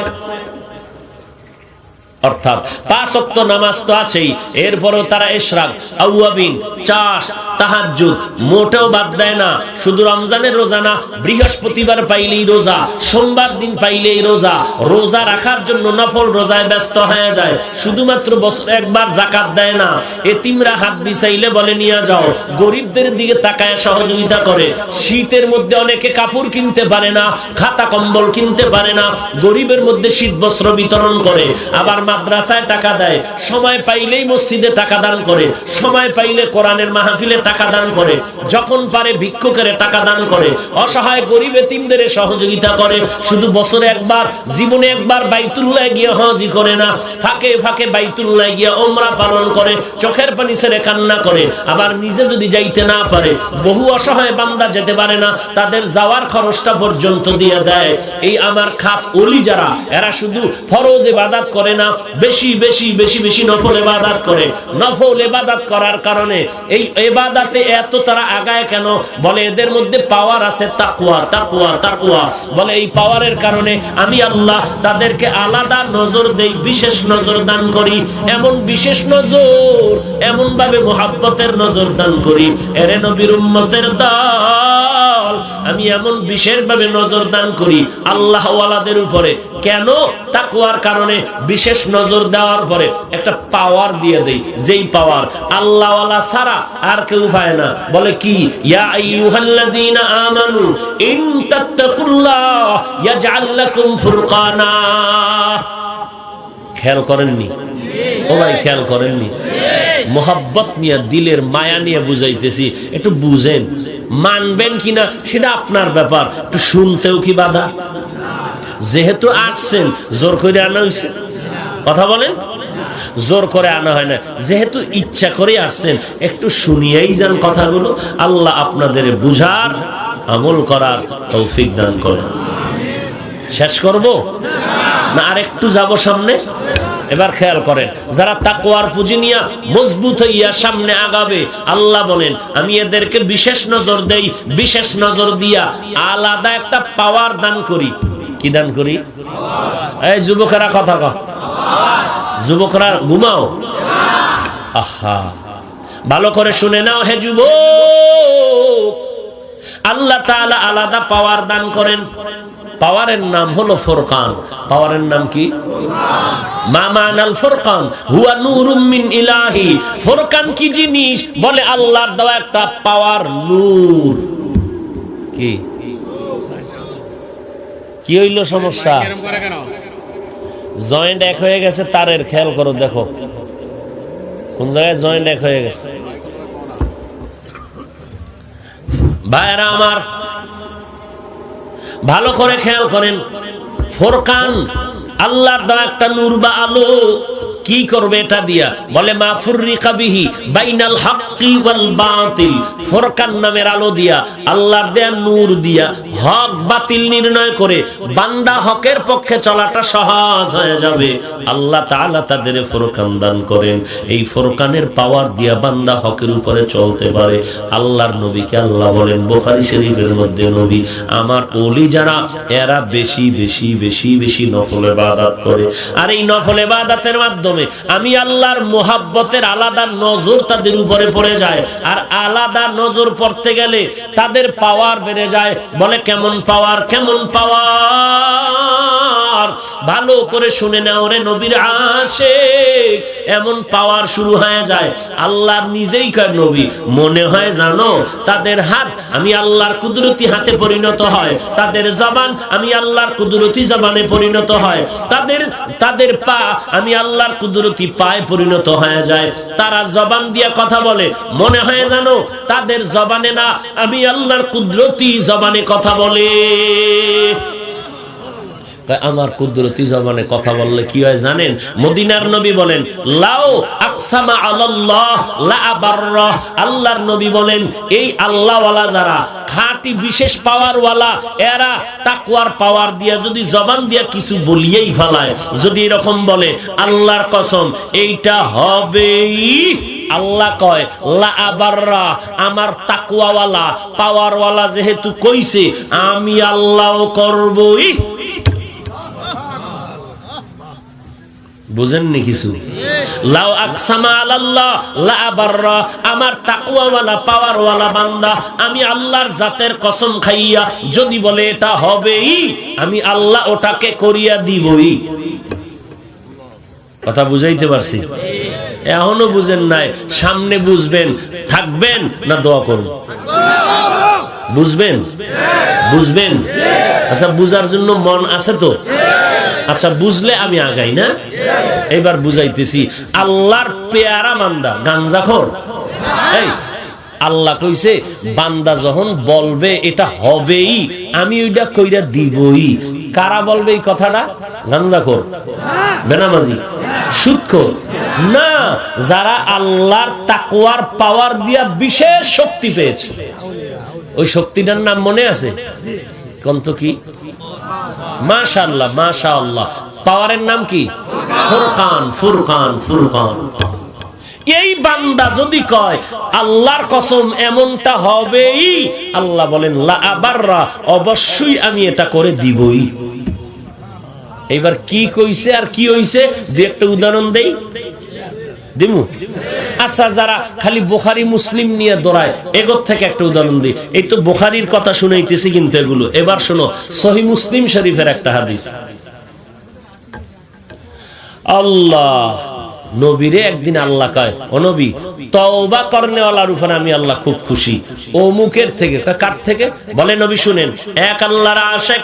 অর্থাৎ 5 ওয়াক্ত নামাজ তো আছেই, এরপরও তারা ইশরাক, আওয়াবিন, চাষ, তাহাজ্জুদ মোটেও বাদ দেয় না। শুধু রমজানের রোজা না, বৃহস্পতিবার পাইলেই রোজা, সোমবার দিন পাইলেই রোজা, রোজা রাখার জন্য নফল রোজায় ব্যস্ত হয়ে যায়। শুধুমাত্র বছরে একবার যাকাত দেয় না। এতিমরা হাত বিছাইলে বলে নিয়ে যাও, গরিবদের দিকে তাকায় সহযোগিতা করে। শীতের মধ্যে অনেকে কাপড় কিনতে পারে না, খাতা কম্বল কিনতে পারে না, গরিবের মধ্যে শীত বস্ত্র বিতরণ করে। আবার মাদ্রাসায় টাকা দেয়, সময় পাইলেই মসজিদে টাকা দান করে, সময় পাইলে কোরআনের মাহফিলে টাকা দান করে, যখন পারে ভিক্ষুকের টাকা দান করে, অসহায় গরিব এতিমদের সহযোগিতা করে। শুধু বছরে একবার, জীবনে একবার বাইতুল্লাহ গিয়ে হজই করে না, ফাঁকে ফাঁকে বাইতুল্লাহ গিয়ে ওমরা পালন করে, চোখের পানি ছেড়ে কান্না করে। আবার নিজে যদি যাইতে না পারে, বহু অসহায় বান্দা যেতে পারে না, তাদের যাওয়ার খরচটা পর্যন্ত দিয়ে দেয়। এই আমার খাস ওলি যারা, এরা শুধু ফরজ ইবাদত করে না, বেশি বেশি বেশি বেশি নফল ইবাদত করে। নফল ইবাদত করার কারণে এই ইবাদতে এত তারা আগায় কেন? বলে এদের মধ্যে পাওয়ার আছে, তাকওয়া তাকওয়া তাকওয়া। বলে এই পাওয়ারের কারণে আমি আল্লাহ তাদেরকে আলাদা নজর দেই, বিশেষ নজর দান করি। এমন বিশেষ নজর, এমন ভাবে মুহাব্বতের নজর দান করি, এরে নবীর উম্মতের দল, আমি এমন বিশেষ ভাবে নজর দান করি আল্লাহ ওয়ালাদের উপরে। কেন? তাকওয়ার কারণে বিশেষ নজর দেওয়ার পরে একটা পাওয়ার দিয়ে দেই, যেই পাওয়ার আল্লাহ ওয়ালা ছাড়া আর কেউ পায় না। বলে কি? ইয়া আইয়ুহাল্লাযীনা আমানু ইন তাত্তাকুল্লাহ ইয়াজআল লাকুম ফুরকানা। খেয়াল করেননি? ও ভাই খেয়াল করেননি? মোহাব্বত নিয়ে, দিলের মায়া নিয়ে বুঝাইতেছি, একটু বুঝেন। মানবেন কিনা সেটা আপনার ব্যাপার, একটু শুনতেও কি বাধা? যেহেতু আসছেন জোর করে আনা হয়েছে, কথা বলেন, জোর করে আনা হয় না। যেহেতু ইচ্ছা করে আসছেন, একটু শুনিয়েই যান কথাগুলো। আল্লাহ আপনাদের বুঝার, আমল করার তৌফিক দান করেন। শেষ করব না আর একটু যাব সামনে? এবার খেয়াল করেন, যারা তাকওয়ার পুঁজি নিয়ে মজবুত হইয়া সামনে আগাবে, আল্লাহ বলেন আমি এদেরকে বিশেষ নজর দেই, বিশেষ নজর দিয়া আলাদা একটা পাওয়ার দান করি। কি দান করি? এই যুবকেরা কথা কও, যুবকরা ঘুমাও। আহা, ভালো করে শুনে নাও হে যুবক, আল্লাহ তাআলা আলাদা পাওয়ার দান করেন। পাওয়ারের নাম হলো ফুরকান। পাওয়ারের নাম কি? মা মানাল ফুরকান হুয়া নূরুম মিন ইলাহি। ফুরকান কি জিনিস? বলে আল্লাহর দেওয়া একটা পাওয়ার, নূর। কি কি হইল সমস্যা? জয়েন্ট এক হয়ে গেছে তারের, খেয়াল করো, দেখো কোন জায়গায় জয়েন্ট এক হয়ে গেছে। ভাইরা আমার ভালো করে খেয়াল করেন, ফুরকান আল্লাহর দেওয়া একটা নূর বা আলো। কি করবে এটা দিয়া? বলে মা ফুররিকা বিহি বাইনাল হাক্কি ওয়াল বাতিল। ফুরকান নামের আলো দিয়া, আল্লাহর দেয়া নূর দিয়া হক বাতিল নির্ণয় করে বান্দা হকের পক্ষে চলাটা সহজ হয়ে যাবে। আল্লাহ তাআলা তাদের ফুরকান দান করেন। এই ফুরকানের পাওয়ার দিয়া বান্দা হকের উপরে চলতে পারে। আল্লাহর নবীকে আল্লাহ বলেন বুখারী শরীফের মধ্যে, নবী আমার ওলি যারা, এরা বেশি বেশি বেশি বেশি নফল ইবাদত করে। আর এই নফল ইবাদতের মাধ্যমে আমি আল্লাহর মোহাব্বতের আলাদা নজর তাদের উপরে পড়ে যায়। আর আলাদা নজর পড়তে গেলে তাদের পাওয়ার বেড়ে যায়। বলে কেমন পাওয়ার? কেমন পাওয়ার? ভালো করে শুনে নাও রে নবীর আশিক, এমন পাওয়ার শুরু হয়ে যায়। আল্লাহ নিজেই কয় নবী, মনে হয় জানো তাদের হাত আমি আল্লাহর কুদরতি হাতে পরিণত হয়, তাদের জবান আমি আল্লাহর কুদরতি জবানে পরিণত হয়, তাদের পা আমি আল্লাহর কুদরতি পায়ে পরিণত হয়ে যায়। তারা জবান দিয়ে কথা বলে, মনে হয় জানো তাদের জবানে না, আমি আল্লাহর কুদরতি জবানে কথা বলে। আমার কুদরতি জবানে কথা বললে কি হয় জানেন? মদিনার নবী বলেন লাউ আকসামা আলাল্লাহ লা আবাররা। আল্লাহর নবী বলেন এই আল্লাহওয়ালা যারা, খাঁটি বিশেষ পাওয়ার ওয়ালা, এরা তাকওয়ার পাওয়ার দিয়া যদি জবান দিয়া কিছু বলিয়েই ফেলায়, যদি এরকম বলে আল্লাহর কসম এইটা হবেই, আল্লাহ কয় লা আবাররা, আমার তাকওয়াওয়ালা পাওয়ারওয়ালা যেহেতু কইছে আমি আল্লাহও করবই। বুঝেননি কিছু? লাউ আকসামা আলাল্লাহ লা আবাররা, আমার তাকওয়াওয়ালা পাওয়ারওয়ালা বান্দা আমি আল্লাহর জাতের কসম খাইয়া যদি বলে এটা হবেই, আমি আল্লাহ ওটাকে করিয়া দিবই। কথা বুঝাইতে পারছি? এখনো বুঝেন নাই? সামনে বুঝবেন, থাকবেন না দোয়া করুন? বুঝবেন? বুঝবেন? আচ্ছা, বুঝার জন্য মন আছে তো? আচ্ছা, বুঝলে আমি আগাই না? এবার বুঝাইতেছি। আল্লাহর পেয়ারা বান্দা গাঞ্জাখোর, এই আল্লাহ কইছে বান্দা যখন বলবে এটা হবেই, আমি ওইটা কইরা দিবই। কারা বলবে এই কথাটা? গাঞ্জাখোর, বেনামাজি, সুদখোর না, যারা আল্লাহর তাকওয়ার পাওয়ার দিয়া বিশেষ শক্তি পেয়েছে। ওই শক্তিটার নাম মনে আছে? কন্ত কি? মাশাআল্লাহ, মাশাআল্লাহ। পাওয়ারের নাম কি? ফুরকান, ফুরকান, ফুরকান। এই বান্দা যদি কয় আল্লাহর কসম এমনটা হবেই, আল্লাহ বলেন লা আবাররা, অবশ্যই আমি এটা করে দিবই। এবার কি কইছে আর কি হইছে দুই একটা উদাহরণ দেই, দিমু। আচ্ছা, যারা খালি বুখারী মুসলিম নিয়ে দৌড়ায়, এগোর থেকে একটা উদাহরণ দিই। এই তো বুখারীর কথা শুনাইতেছি কিন্তু এগুলো। এবার শোনো সহিহ মুসলিম শরীফের একটা হাদিস। আল্লাহ নবীরে একদিন আল্লাহ কয়, ও নবী, তওবা করনেওয়ালার উপর আমি আল্লাহ খুব খুশি। ও মুখের থেকে। কার থেকে? বলে নবী শুনেন, এক আল্লাহর আশিক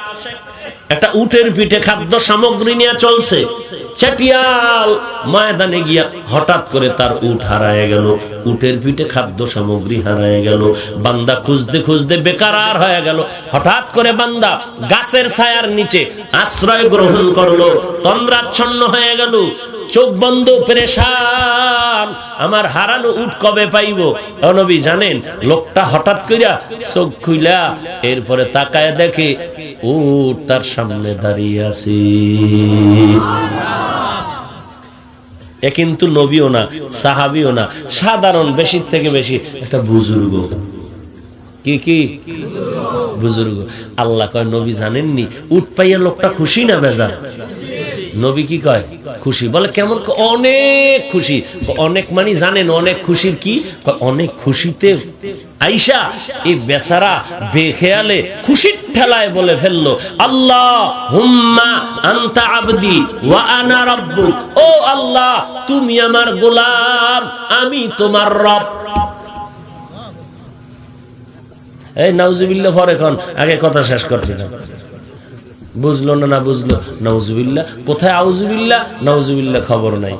একটা উটের পিঠে খাদ্য সামগ্রী নিয়ে চলছে, চাটিয়াল ময়দানে গিয়া হঠাৎ করে তার উট হারায় গেল, উটের পিঠে খাদ্য সামগ্রী হারায় গেল। বান্দা খুঁজতে খুঁজতে বেকার হয়ে গেল। হঠাৎ করে বান্দা গাছের ছায়ার নিচে আশ্রয় গ্রহণ করলো, তন্দ্রাচ্ছন্ন হয়ে গেল, চোখ বন্ধ, পেরেশান। আল্লাহ আমার হারানো উট কবে পাইব? ও নবী জানেন, লোকটা হঠাৎ কইরা চোখ খুইলা এরপরে তাকায় দেখে উট তার সামনে দাঁড়িয়ে আছে। এ কিন্তু নবীও না, সাহাবীও না, সাধারণ বেশি থেকে বেশি একটা বুজুর্গ। কি বুজুর্গ? আল্লাহ কয় নবী জানেননি উট পাইয়া লোকটা খুশি না বেজার? নবী কি কয়? খুশি। বলে কেমন? অনেক খুশি। অনেক মানে জানেন অনেক খুশির কি? অনেক খুশিতে আইসা এই বেচারা বেখেয়ালে খুশির ঠেলায় বলে ফেললো, আল্লাহুম্মা আনতা আবদি ওয়া আনা রাব্বুক। ও আল্লাহ, তুমি আমার গোলাম, আমি তোমার রব। এই নাউজুবিল্লাহ পরে কোন, আগে কথা শেষ করতে না। বুঝলো না? না বুঝলো। নাউজুবিল্লাহ কোথায়? আউজুবিল্লাহ নাউজুবিল্লাহ খবর নাই।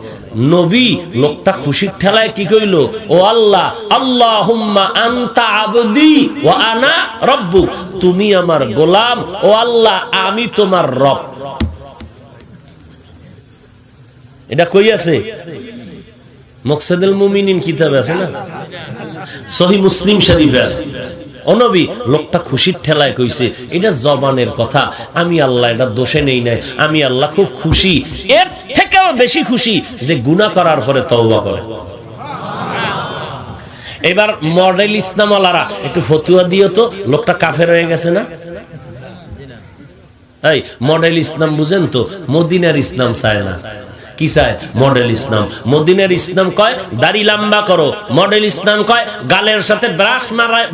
নবী লোকটা খুশির ঠেলায় কি কইলো? ও আল্লাহ, আল্লাহুম্মা আনতা আবদি ওয়া আনা রাব্বুক, তুমি আমার গোলাম, ও আল্লাহ আমি তোমার রব। এটা কই আছে? মুকসাদুল মুমিনিন কিতাবে আছে না? সহিহ মুসলিম শরীফে আছে। ও নবী, লোকটা খুশির ঠেলায় কইছে, এটা জবানের কথা, আমি আল্লাহ এটা দোষে নেই নাই, আমি আল্লাহ খুব খুশি, এর থেকেও বেশি খুশি যে গুনাহ করার পরে তওবা করে। এবার মডেল ইসলামওয়ালারা একটু ফতুয়া দিও তো, লোকটা কাফের হয়ে গেছে না? এই মডেল ইসলাম বুঝেন তো? মদিনার ইসলাম চায় না। কি চায়? মডেল ইসলাম। মদিনার ইসলাম কয় দাড়ি লম্বা করো, মডেল ইসলাম কয় গালের সাথে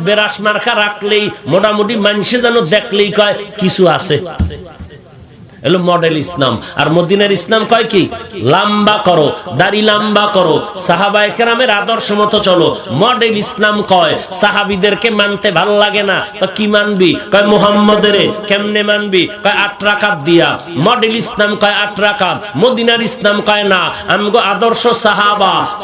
ব্রাশ মার্কা রাখলেই মোটামুটি মানুষে যেন দেখলেই কয় কিছু আছে। এলো মডেল ইসলাম। আর মদিনার ইসলাম কয় কি? লম্বা করো, দাড়ি লম্বা করো, সাহাবায়ে কেরামের আদর্শ মতো চলো। মডেল ইসলাম কয় সাহাবীদেরকে মানতে ভাল লাগে না, তো কি মানবি? কয় মুহাম্মদের। কেমনে মানবি? কয় 8 রাকাত দিয়া। মডেল ইসলাম কয় 8 রাকাত। মদিনার ইসলাম কয় না, আমগো আদর্শ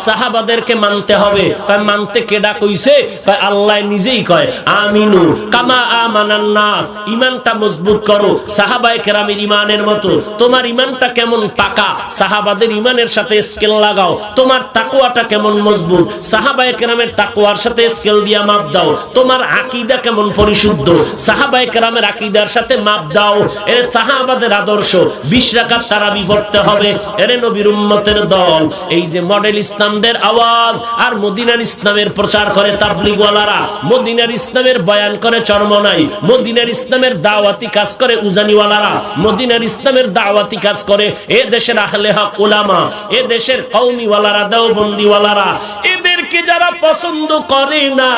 সাহাবাদেরকে মানতে হবে। কয় মানতে কেডা কইছে? কয় আল্লাহ নিজেই কয় আমিনু কামা আমানান নাস, ঈমানটা মজবুত করো সাহাবায়ে কেরামের ঈমান মতো। তোমার ইমানটা কেমন পাকা, সাহাবাদের ইমানের সাথে স্কেল লাগাও। তোমার তাকওয়াটা কেমন মজবুত, সাহাবায়ে কেরামের তাকওয়ার সাথে স্কেল দিয়া মাপ দাও। তোমার আকীদা কেমন পরিশুদ্ধ, সাহাবায়ে কেরামের আকীদার সাথে মাপ দাও। এর সাহাবাদের আদর্শ 20 রাকাত তারাবি পড়তে হবে। এর নবীর উম্মতের দল এই যে মডেল ইসলামদের আওয়াজ আর মদিনার ইসলামের প্রচার করে তাবলীগ ওয়ালারা, মদিনার ইসলামের বয়ান করে চরমনাই, মদিনার ইসলামের দাওয়াতি কাজ করে উজানি ওয়ালারা, মদিনার ইসলামের দাওয়াতি কাজ করে এ দেশের আহলে হক উলামা, এ দেশের কওমি ওয়ালারা, দেওবন্দি ওয়ালারা। এদেরকে যারা পছন্দ করে না,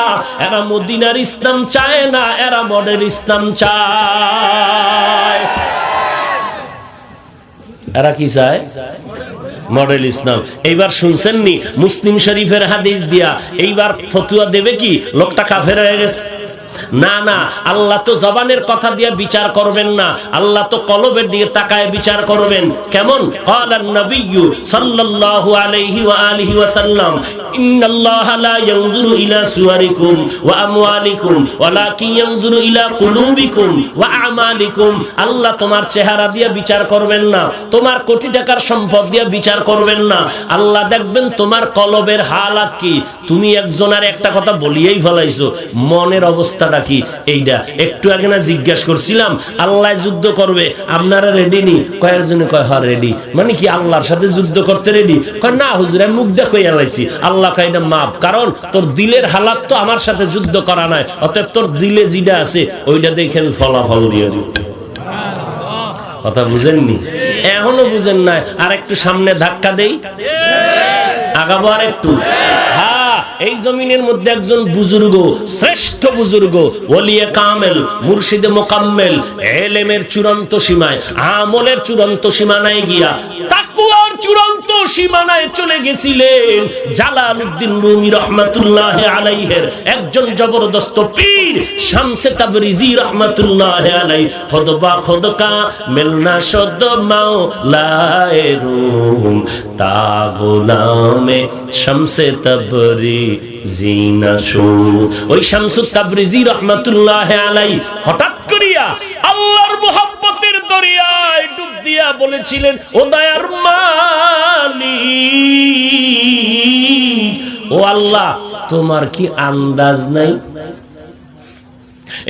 এরা মদিনার ইসলাম চায় না, এরা মডেল ইসলাম চায়। এরা কি চায়? মডেল ইসলাম। এইবার শুনছেন নি মুসলিম শরীফের হাদিস দিয়া এইবার ফতুয়া দেবে কি লোকটা কাফের হয়ে গেছে? না না, আল্লাহ তো জবানের কথা দিয়ে বিচার করবেন না, আল্লাহ তো কলবের দিকে তাকায় বিচার করবেন। কেমন? ক্বালান নবিয়্যু সাল্লাল্লাহু আলাইহি ওয়া আলিহি ওয়া সাল্লাম, ইন্নাল্লাহা লা ইয়ানজুরু ইলা সুওয়ারিকুম ওয়া আমওয়ালিকুম ওয়ালাকিন ইয়ানজুরু ইলা কুলুবিকুম ওয়া আমালিকুম। আল্লাহ তোমার চেহারা দিয়ে বিচার করবেন না, তোমার কোটি টাকার সম্পদ দিয়ে বিচার করবেন না, আল্লাহ দেখবেন তোমার কলবের হালাত কি। তুমি একজনের একটা কথা বলিয়েই ফেলাইছো, মনের অবস্থা কি? এইটা একটু আগে না জিজ্ঞাসা করছিলাম, আল্লাহ যুদ্ধ করবে, আপনারা রেডি নি? কয়েকজনে কয় হ্যাঁ রেডি। মানে কি আল্লাহর সাথে যুদ্ধ করতে রেডি? কয় না হুজুর আমি মুখ দেখে এলাইছি। আল্লাহ কয় না মাপ, কারণ তোর দিলের হালাত তো আমার সাথে যুদ্ধ করা নাই, অতএব তোর দিলে যেটা আছে ওইটা দেখে আমি ফলাফল দিয়ে দিব। কথা বুঝেননি? এখনো বুঝেন নাই? আর একটু সামনে ধাক্কা দেই, আগাবো আর একটু। হ্যাঁ, এই জমিনের মধ্যে একজন বুজুর্গ, শ্রেষ্ঠ বুজুর্গ, ওলিয়ে কামেল, মুর্শিদে মোকাম্মেল, ইলমের চূড়ান্ত সীমায়, আমলের চূড়ান্ত সীমানায় গিয়া তাকওয়ার চূড়ান্ত সীমানায় চলে গেছিলেন। জালালউদ্দিন রুমি রহমাতুল্লাহ আলাইহির একজন জবরদস্ত পীর শামসে তাবরিজি রহমাতুল্লাহ আলাইহি, খুদবা খুদকা মিলনা শদ মাওলায়ে রুম তা গোলামে শামসে তাবরিজি নাশু। ওই শামসুত তাবরিজি রহমাতুল্লাহ আলাইহি হঠাৎ করিয়া আল্লাহর মুহাব্বতের দরিয়ায় ডুব দিয়া বলেছিলেন, ও দয়ার মালিক আল্লাহ তোমার কি আন্দাজ নাই?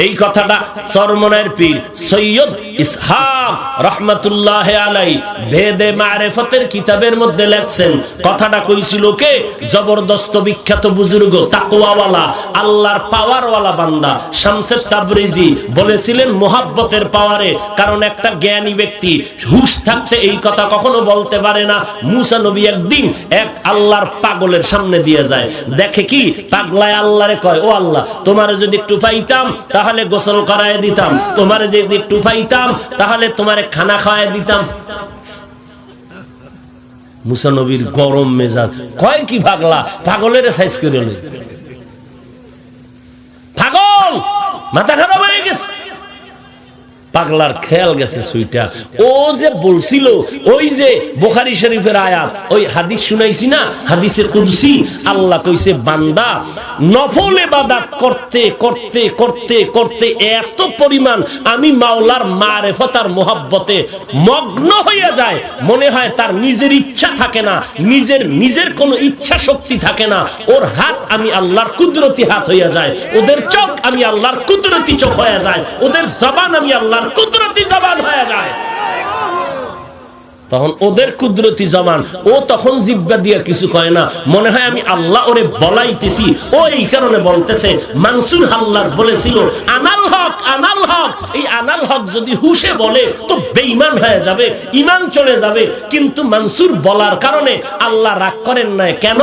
এই কথাটা চরমনায়ের পীর সৈয়দ ইসহাক রাহমাতুল্লাহ আলাইহি ভেদে মারিফতের কিতাবের মধ্যে লেখছেন। কথাটা কইছিল কে? জবরদস্ত বিখ্যাত বুজুর্গ তাকওয়াওয়ালা আল্লাহর পাওয়ারওয়ালা বান্দা শামসে তাবরিজি বলেছিলেন মুহাব্বতের পাওয়ারে। কারণ একটা জ্ঞানী ব্যক্তি হুঁশ থাকতে এই কথা কখনো বলতে পারে না। মুসা নবী একদিন এক আল্লাহর পাগলের সামনে দিয়ে যায়, দেখে কি পাগলায় আল্লাহরে কয়, ও আল্লাহ তোমারে যদি একটু পাইতাম তাহলে গোসল করায় দিতাম, তোমারে যদি একটু পাইতাম তাহলে তোমারে খানা খাওয়ায় দিতাম। মুসা নবীর গরম মেজাজ, কয় কি পাগলা, পাগলের সাইজ করে লই, পাগল মাথা খারাপ হয়ে গেছে। পাগলার খেয়াল গেছে সুইটা, ও যে বলছিল ওই যে বুখারী শরীফের আয়াত, ওই হাদিস শুনাইছি না, হাদিসের কুদসি, আল্লাহ কইছে বান্দা নফল ইবাদত করতে করতে করতে করতে এত পরিমাণ আমি মাওলার মারিফত আর মুহাব্বতে মগ্ন হইয়া যায়, মনে হয় তার নিজের ইচ্ছা থাকে না, নিজের কোনো ইচ্ছা শক্তি থাকে না। ওর হাত আমি আল্লাহর কুদরতি হাত হইয়া যায়, ওদের চোখ আমি আল্লাহর কুদরতি চোখ হইয়া যায়, ওদের জবান আমি আল্লাহর কুদরতি জবান হয়ে যায়। তখন ওদের কুদরতি জবান, ও তখন জিহ্বা দিয়ে কিছু কয় না, মনে হয় আমি আল্লাহ ওরে বলাইতেছি। ও এই কারণে বলতেছে, মানসুর হাল্লাজ বলেছিল আনাল হক আনাল হক। এই আনাল হক যদি হুশে বলে তো বেঈমান হয়ে যাবে, ঈমান চলে যাবে। কিন্তু মানসুর বলার কারণে আল্লাহ রাগ করেন না। কেন?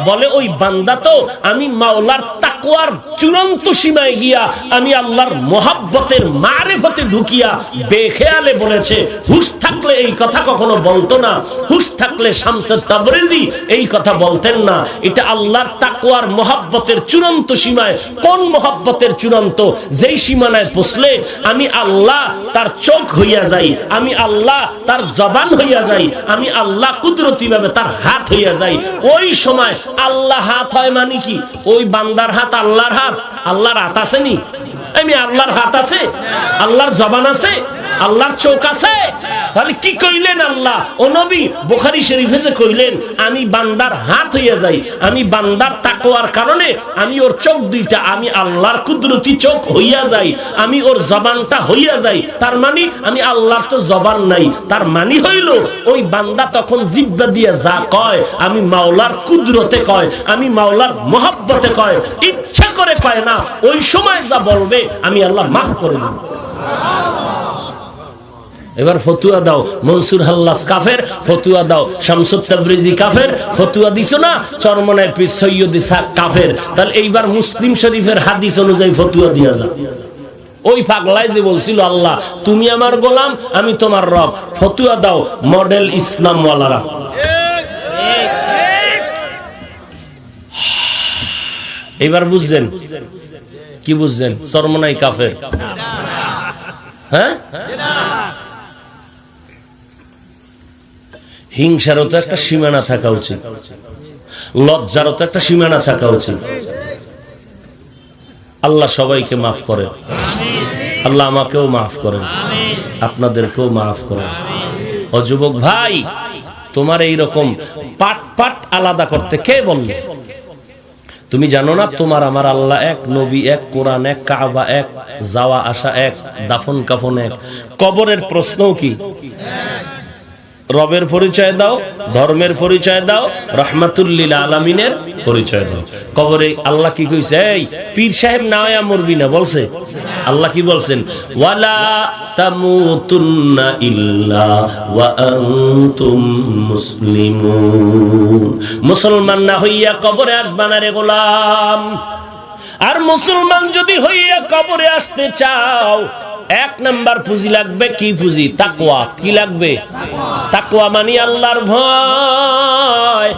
বলে ওই বান্দা তো আমি মাওলার তাকওয়ার চূড়ান্ত সীমায় গিয়া আমি আল্লাহর মুহাব্বতের মারিফতে ঢুকিয়া বেখেয়ালে বলেছে। হুশ থাকলে এই কথা কখনো বলতো না, হুশ থাকলে শামসে তাবরিজি এই কথা বলতেন না। এটা আল্লাহর তাকওয়ার মুহাব্বতের চূড়ান্ত সীমায়। কোন মুহাব্বতের চূড়ান্ত? যেই সীমানায় পৌঁছলে আমি আল্লাহ তার চোখ হইয়া যাই, আমি আল্লাহ তার জবান হইয়া যাই, আমি আল্লাহ কুদরতি ভাবে তার হাত হইয়া যাই। ওই সময় আল্লাহ হাত হয় মানে কি? ওই বান্দার হাত আল্লাহর হাত। আল্লাহর হাত আছে নি? আমি আল্লাহর হাত আছে, আল্লাহর জবান আছে, আল্লাহর চোখ আছে। তাহলে কি কইলেন আল্লাহ? ও নবী বুখারী শরীফে যে কইলেন আমি বান্দার হাত হইয়া যাই, আমি বান্দার তাকওয়ার কারণে আমি ওর চোখ দুইটা আমি আল্লাহর কুদরতি চোখ হইয়া যাই, আমি ওর জবানটা হইয়া যাই। তার মানে আমি আল্লাহর তো জবান নাই, তার মানে হইল ওই বান্দা তখন জিহ্বা দিয়ে যা কয় আমি মাওলার কুদরতে কয়, আমি মাওলার মুহাব্বতে কয়, ইচ্ছা করে কয় না। ওই সময় যা বলবে আমি আল্লাহ মাফ করে দেব। এবার ফতুয়া দাও মনসুর হাল্লাজ কাফের, ফতুয়া দাও শামসুত তাবরিজি কাফের, ফতুয়া দিছো না চরমনায়ের পীর সৈয়দ ইসহাক কাফের। তাহলে এইবার মুসলিম শরীফের হাদিস অনুযায়ী ফতুয়া দিয়া যাও। ওই পাগলাই যে বলছিল আল্লাহ তুমি আমার গোলাম আমি তোমার রব, ফতুয়া দাও মডেল ইসলাম ওয়ালারা। এবার বুঝছেন কি বুঝছেন? চরমনাই কাফের। হ্যাঁ, হিংসারও তো একটা সীমানা থাকা উচিত, লজ্জারও তো একটা সীমানা থাকা উচিত। আল্লাহ সবাইকে মাফ করেন, আল্লাহ আমাকেও মাফ করেন, আপনাদেরকেও মাফ করেন। ও যুবক ভাই, তোমার এইরকম পাট পাট আলাদা করতে কে বললে? তুমি জানো না তোমার আমার আল্লাহ এক, নবী এক, কোরআন এক, কাবা এক, যাওয়া আসা এক, দাফন কাফন এক, কবরের প্রশ্নও কি? রবের পরিচয় দাও, ধর্মের পরিচয় দাও, রাহমাতুল লিল আলামিনের পরিচয় দাও। কবরে আল্লাহ কি কইছে? এই পীর সাহেব নাওয়া মরবি না বলছে? আল্লাহ কি বলছেন? ওয়ালা তামুতুন্না ইল্লা ওয়া আনতুম মুসলিমুন। মুসলমান না হইয়া কবরে আসবা না রে গোলাম। আর মুসলমান যদি হইয়া কবরে আসতে চাও, এক নাম্বার পুঁজি লাগবে। কি পুঁজি? তাকওয়া। কি লাগবে? তাকওয়া মানে আল্লাহর ভয়।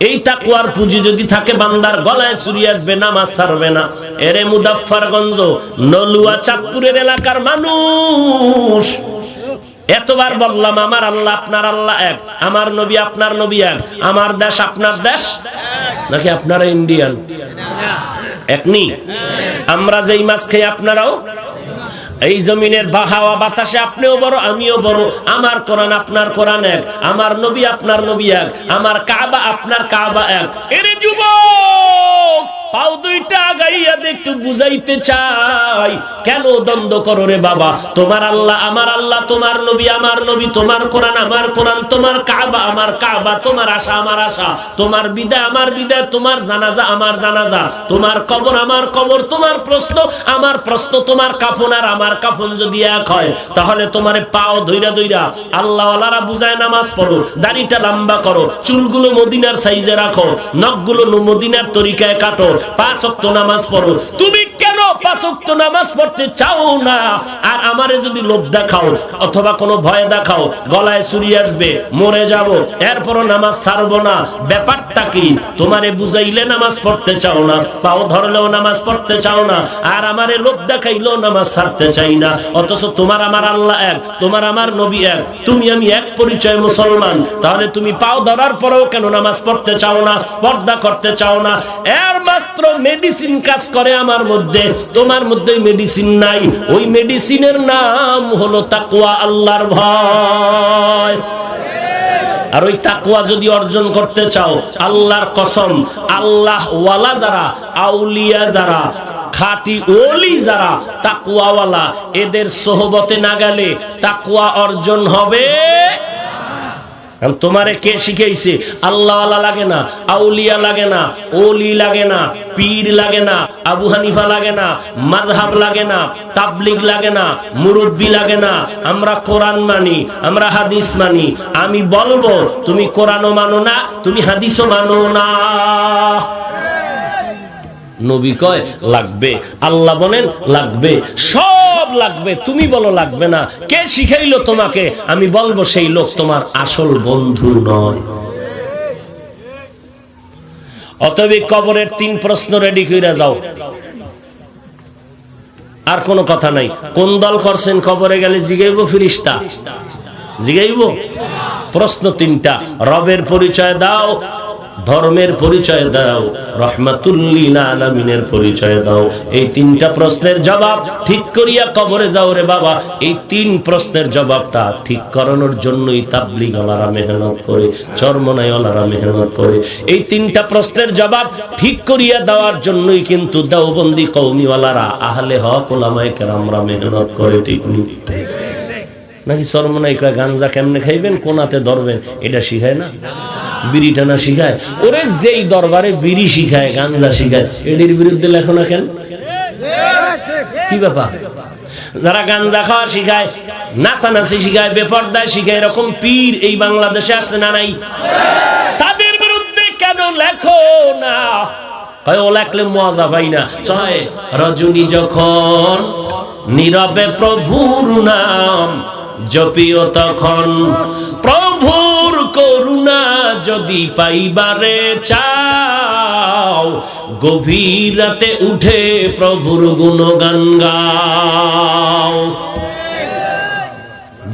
এই তাকওয়ার পুঁজি যদি থাকে বান্দার গলায় চুরি আসবে, নামাজ ছাড়বে না। এরে মুজাফফরগঞ্জ নলুয়া চাঁদপুরের এলাকার মানুষ, এতবার বললাম আমার আল্লাহ আপনার আল্লাহ এক, আমার নবী আপনার নবী এক, আমার দেশ আপনার দেশ নাকি আপনারা ইন্ডিয়ান? একনি। আমরা যেই মাছ খাই আপনারাও, এই জমিনের হাওয়া বাতাসে আপনিও বড় আমিও বড়, আমার কোরআন আপনার কোরআন এক, আমার নবী আপনার নবী এক, আমার কাবা আপনার কাবা এক। এরে যুবক, পাও দুইটা আগাইয়া দে, একটু বুঝাইতে চাই, কেন দ্বন্দ্ব করো রে বাবা? তোমার আল্লাহ আমার আল্লাহ, তোমার নবী আমার নবী, তোমার কোরআন আমার কোরআন, তোমার কাবা আমার কাবা, তোমার আশা আমার আশা, তোমার বিদায় আমার বিদায়, তোমার জানাজা আমার জানাজা, তোমার কবর আমার কবর, তোমার প্রশ্ন আমার প্রশ্ন, তোমার কাফন আর আমার কাফন যদি এক হয়, তাহলে তোমার পাও ধইরা ধইরা আল্লাহওয়ালারা বুঝায় নামাজ পড়ো, দাড়িটা লম্বা করো, চুলগুলো মদিনার সাইজে রাখো, নখগুলো মদিনার তরিকায় কাটো, 5 ওয়াক্ত নামাজ পড়ো। তুমি কেন 5 ওয়াক্ত নামাজ পড়তে চাও না? আর আমারে যদি লোভ দেখাও অথবা কোনো ভয় দেখাও, গলায় ছুরি আসবে, মরে যাব, এরপরও নামাজ ছাড়বো না, ব্যাপারটা কি? তোমারে বুঝাইলে নামাজ পড়তে চাও না, পাও ধরলেও নামাজ পড়তে চাও না, আর আমারে লোভ দেখাইলেও নামাজ ছাড়তে চাই না, অথচ তোমার আমার আল্লাহ এক, তোমার আমার নবী এক, তুমি আমি এক পরিচয় মুসলমান, তাহলে তুমি পাও ধরার পরেও কেন নামাজ পড়তে চাও না, পর্দা করতে চাও না? এর মাত্র মেডিসিন কাজ করে আমার মধ্যে, তোমার মধ্যে মেডিসিন নাই। ওই মেডিসিনের নাম হলো তাকওয়া, আল্লাহর ভয়। আর ওই তাকওয়া যদি অর্জন করতে চাও, আল্লাহর কসম, আল্লাহ ওয়ালা যারা, আউলিয়া যারা, খাঁটি ওলি যারা, তাকওয়াওয়ালা, এদের সোহবতে না গেলে তাকওয়া অর্জন হবে। তোমারে কে শিখাইছে? আল্লাহওয়ালা লাগে না, আউলিয়া লাগে না, ওলি লাগে না, পীর লাগে না, আবু হানিফা লাগে না, মাযহাব লাগে না, তাবলিগ লাগে না, মুরব্বি লাগে না। আমরা কোরআন মানি, আমরা হাদিস মানি। আমি বলবো তুমি কোরআনও মানো না, তুমি হাদিসও মানো না। নবী কয় লাগবে, আল্লাহ বলেন লাগবে, সব লাগবে। তুমি বলো লাগবে না। কে শিখাইলো তোমাকে? আমি বলবো সেই লোক তোমার আসল বন্ধু নয়। অতএব কবরের 3 প্রশ্ন রেডি কইরা যাও, আর কোনো কথা নাই। কোন দল করছেন? কবরে গেলে জিগাইবো ফেরেশতা, জিগাইবো। প্রশ্ন 3টা, রবের পরিচয় দাও, ধর্মের পরিচয় দাও, রহমাতুল লিল আলামিনের পরিচয় দাও। এই 3টা প্রশ্নের জবাব ঠিক করিয়া কবরে যাও রে বাবা। এই 3 প্রশ্নের জবাবটা ঠিক করানোর জন্যই তাবলীগওয়ালারা মেহনত করে, চরমনাইওয়ালারা মেহনত করে। এই 3টা প্রশ্নের জবাব ঠিক করিয়া দেওয়ার জন্যই কিন্তু দেওবন্দি কওমিওয়ালারা, আহলে হক ওলামায়ে কেরামরা মেহনত করে। ঠিক নাকি? চরমনাই কয় গাঞ্জা কেমনে খাইবেন, কোনাতে ধরবেন, এটা শিখায় না? বিড়ি টানা শিখায়? ওরে যেই দরবারে বিড়ি শিখায়, গাঞ্জা শিখায়, এদের বিরুদ্ধে লেখো না কেন? কি ব্যাপার? যারা গাঞ্জা খাওয়া শিখায়, নাচানাচি শিখায়, বেপরদায় শিখায়, এরকম পীর এই বাংলাদেশে আসছে না নাই? তাদের বিরুদ্ধে কেন লেখো না? ও লেখলে মজা পাই না। চয় রজনী যখন নীরবে প্রভুর নাম জপিও, তখন প্রভুর করুণা যদি পাইবারে চাও, গভীর রাতে উঠে প্রভুর গুণগান গাও।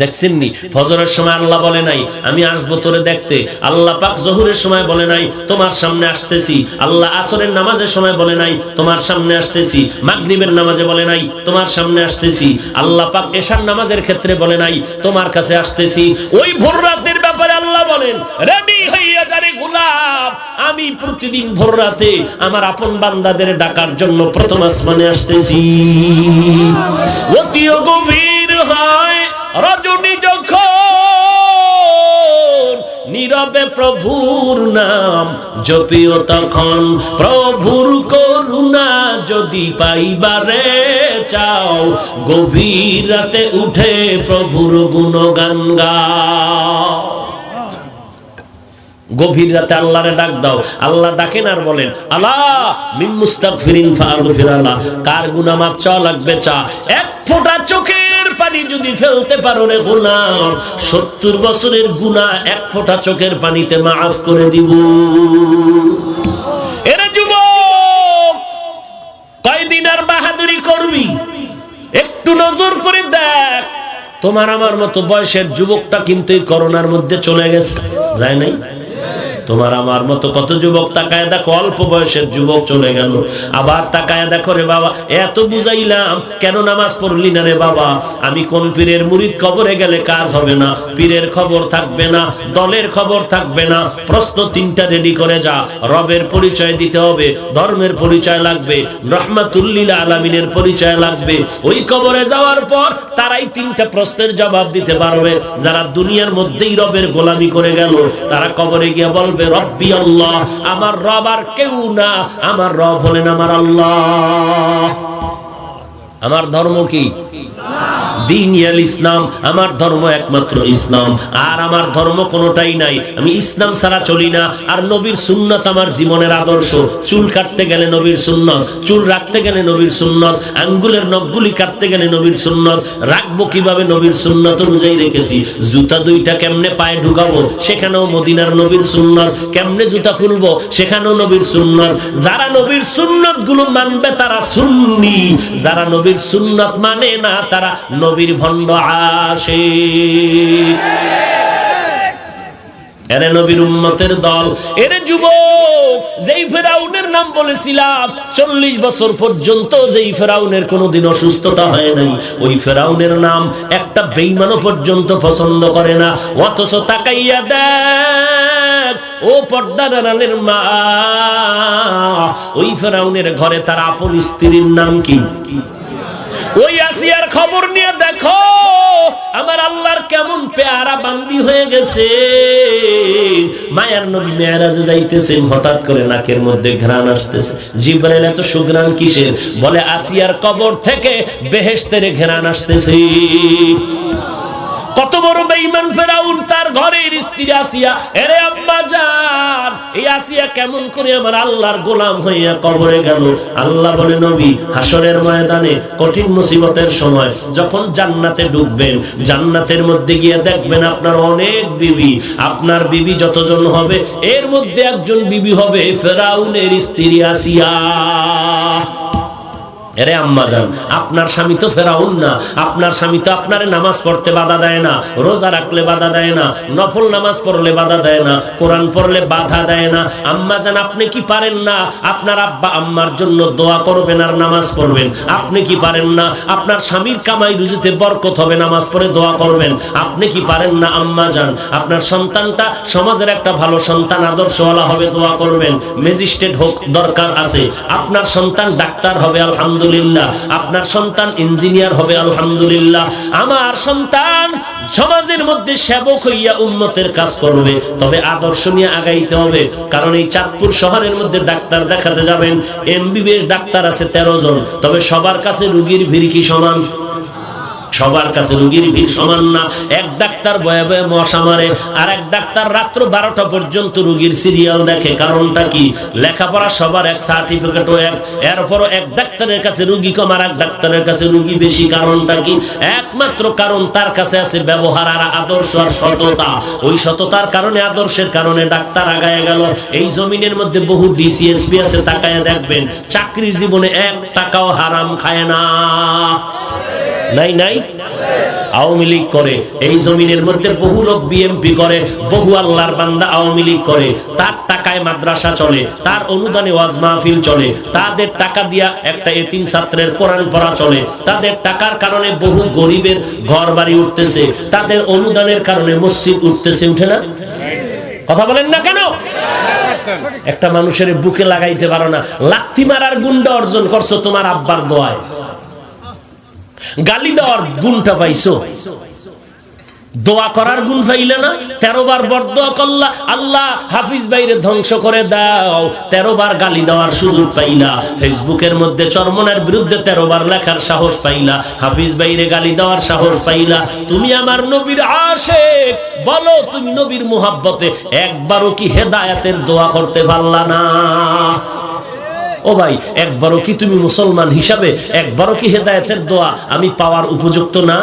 দেখছেন নি? ফজরের সময় আল্লাহ বলে নাই আমি আসবো তোরে দেখতে। আল্লাহ পাক জোহরের সময় বলে নাই তোমার সামনে আসতেছি। আল্লাহ আসরের নামাজের সময় বলে নাই তোমার সামনে আসতেছি। মাগরিবের নামাজে বলে নাই তোমার সামনে আসতেছি। আল্লাহ পাক এশার নামাজের ক্ষেত্রে বলে নাই তোমার কাছে আসতেছি। ওই ভোর রাতের ব্যাপারে আল্লাহ বলেন, রেডি হইয়া যারে গোলাম, আমি প্রতিদিন ভোর রাতে আমার আপন বান্দাদের ডাকার জন্য প্রথম আসমানে আসতেছি। অতি গভীর হয় রজনী যখন নীরবে প্রভুর নাম জপিও, তখন প্রভুর করুণা যদি পাইবারে চাও, গভীর রাতে উঠে প্রভুর গুণগান গাও। গভীর রাতে আল্লাহরে ডাক দাও। আল্লাহ ডাকেন আর বলেন, আলা মিন মুস্তাগফিরিন ফাগফিরাল্লাহ। কার গুনাহ মাপ চাওয়া লাগবে চা। এক ফোঁটা চোখের পানি যদি ফেলতে পারো রে গোলাম, 70 বছরের গুনাহ এক ফোঁটা চোখের পানিতে মাফ করে দিব। এরে যুবক, কয়দিন আর বাহাদুরি করবি? একটু নজর করে দেখ, তোমার আমার মতো বয়সের যুবকটা কিন্তু এই করোনার মধ্যে চলে গেছে, যায় নাই? তোমার আমার মতো কত যুবক তাকায় দেখো, অল্প বয়সের যুবক চলে গেল। আবার তাকায় দেখো, রে বাবা এত বুঝাইলাম কেন নামাজ পড়লি না রে বাবা? আমি কোন পীরের মুরিদ কবরে গেলে কাজ হবে না, পীরের খবর থাকবে না, দলের খবর থাকবে না। প্রশ্ন তিনটা রেডি করে যা। রবের পরিচয় দিতে হবে, ধর্মের পরিচয় লাগবে, রহমাতুল্লিল আলামিনের পরিচয় লাগবে। ওই কবরে যাওয়ার পর তারাই তিনটা প্রশ্নের জবাব দিতে পারবে। যারা দুনিয়ার মধ্যেই রবের গোলামি করে গেল, তারা কবরে গিয়ে বলবে রব্বি আল্লাহ, আমার রব আর কেউ না, আমার রব হলেন আমার আল্লাহ। আমার ধর্ম কি? দিন ইয়াল ইসলাম, আমার ধর্ম একমাত্র ইসলাম, আর আমার ধর্ম কোনোটাই নাই। আমি ইসলাম ছাড়া চলি না। আর নবীর সুন্নাত আমার জীবনের আদর্শ। চুল কাটতে গেলে নবীর সুন্নাত, চুল রাখতে গেলে নবীর সুন্নাত, আঙ্গুলের নখগুলি কাটতে গেলে নবীর সুন্নাত, রাখবো কিভাবে নবীর সুন্নাত অনুযায়ী রেখেছি। জুতা দুইটা কেমনে পায়ে ঢুকাবো, সেখানেও মদিনার নবীর সুন্নাত। কেমনে জুতা খুলবো, সেখানেও নবীর সুন্নাত। যারা নবীর সুন্নাত গুলো মানবে তারা সুন্নি, যারা নবীর সুন্নাত মানে না তারা নবীর ভণ্ড আশিক। এরে নবীর উম্মতের দল, এরে যুবক, যেই ফেরাউনের নাম বলেছিলাম 40 বছর পর্যন্ত যেই ফেরাউনের কোনোদিন অসুস্থতা হয় নাই, ওই ফেরাউনের নাম একটা বেঈমানও পর্যন্ত পছন্দ করে না। অথচ তাকাইয়া দেখ ও পর্দার আড়ালের মা, ওই ফেরাউনের ঘরে তার আপন স্ত্রীর নাম কি? ওই আসিয়ার খবর নিয়ে দেখো আমার আল্লাহর কেমন পেয়ারা বান্দি হয়ে গেছে। মায়ার নবী মেরাজে যাইতেছেন, হঠাৎ করে নাকের মধ্যে ঘ্রাণ আসতেছে। জিবরাইল এত সুঘ্রাণ কিসের? বলে আসিয়ার কবর থেকে বেহেশতের ঘ্রাণ আসতেছে। কত বড় বেঈমান ফেরাউন, তার ঘরের স্ত্রী আসিয়া। এরে আম্মা জান, এই আসিয়া কেমন করে আমার আল্লাহর গোলাম হইয়া কবরে গেল? আল্লাহ বলে নবী, হাসরের ময়দানে কঠিন মুসিবতের সময় যখন জান্নাতে ঢুকবেন, জান্নাতের মধ্যে গিয়ে দেখবেন আপনার অনেক বিবি। আপনার বিবি যতজন হবে এর মধ্যে একজন বিবি হবে ফেরাউনের স্ত্রী আসিয়া। এরে আম্মা জান, আপনার স্বামী তো ফেরাউন না। আপনার স্বামী তো আপনারে নামাজ পড়তে বাধা দেয় না, রোজা রাখলে বাধা দেয় না, নফল নামাজ পড়লে বাধা দেয় না, কোরআন পড়লে বাধা দেয় না। আম্মা জান, আপনি কি পারেন না আপনার আব্বা আম্মার জন্য দোয়া করবেন আর নামাজ পড়বেন? আপনি কি পারেন না আপনার স্বামীর কামাই রুজিতে বরকত হবে, নামাজ পড়ে দোয়া করবেন? আপনি কি পারেন না আম্মা জান আপনার সন্তানটা সমাজের একটা ভালো সন্তান, আদর্শওয়ালা হবে, দোয়া করবেন? ম্যাজিস্ট্রেট হোক দরকার আছে, আপনার সন্তান ডাক্তার হবে, আলহামদুলিল্লাহ। আপনার সন্তান ইঞ্জিনিয়ার হবে, আলহামদুলিল্লাহ। আমার সন্তান সমাজের মধ্যে সেবক হইয়া উম্মতের কাজ করবে, তবে আদর্শ নিয়ে আগাইতে হবে। কারণ এই চাঁদপুর শহরের মধ্যে ডাক্তার দেখাতে যাবেন, এমবিবিএস ডাক্তার আছে 13 জন, তবে সবার কাছে রোগীর ভিড় কি সমান? সবার কাছে রোগীর ভিড় সমান না। এক ডাক্তার বয়ে বয়ে মশা মারে, আর এক ডাক্তার রাত্র 12টা পর্যন্ত রোগীর সিরিয়াল দেখে। কারণটা কি? লেখাপড়া সবার এক, সার্টিফিকেটও এক, এরপরও এক ডাক্তারের কাছে রোগী কম, আর এক ডাক্তারের কাছে রোগী বেশি। কারণটা কি? একমাত্র কারণ তার কাছে আছে ব্যবহার আর আদর্শ আর সততা। ওই সততার কারণে, আদর্শের কারণে ডাক্তার আগায় গেল। এই জমিনের মধ্যে বহু ডিসিএসপি আছে, তাকায় দেখবেন চাকরির জীবনে 1 টাকাও হারাম খায় না। নাই নাই, আওয়ামী লীগ করে। এই জমিনের মধ্যে বহু লোক বিএমপি করে, বহু আল্লাহর বান্দা আওয়ামী লীগ করে। তার টাকায় মাদ্রাসা চলে, তার অনুদানে ওয়াজ মাহফিল চলে, তাদের টাকা দিয়া একটা এতিম ছাত্রের কোরআন পড়া চলে, তাদের টাকার কারণে বহু গরিবের ঘর বাড়ি উঠতেছে, তাদের অনুদানের কারণে মসজিদ উঠতেছে, উঠে না? কথা বলেন না কেন? একটা মানুষের বুকে লাগাইতে পারো না, লাথি মারার গুণটা অর্জন করছো তোমার আব্বার দোয়ায়। গালি দেওয়ার গুণটা পাইছো, দোয়া করার গুণ পাইলে না? 13 বার বরদোয়া করলা, আল্লাহ হাফিজ ভাইরে ধ্বংস করে দাও, 13 বার গালি দেওয়ার সুযোগ পাইলা। ফেসবুকের মধ্যে চরমনের বিরুদ্ধে 13 বার লেখার সাহস পাইলা, হাফিজ ভাইরে গালি দেওয়ার সাহস পাইলা। তুমি আমার নবীর আশিক, বলো তুমি নবীর মুহাব্বতে একবারও কি হেদায়েতের দোয়া করতে পারলা না? ও ভাই, একবারও কি তুমি মুসলমান হিসাবে একবারও কি হেদায়েতের দোয়া আমি পাওয়ার উপযুক্ত না?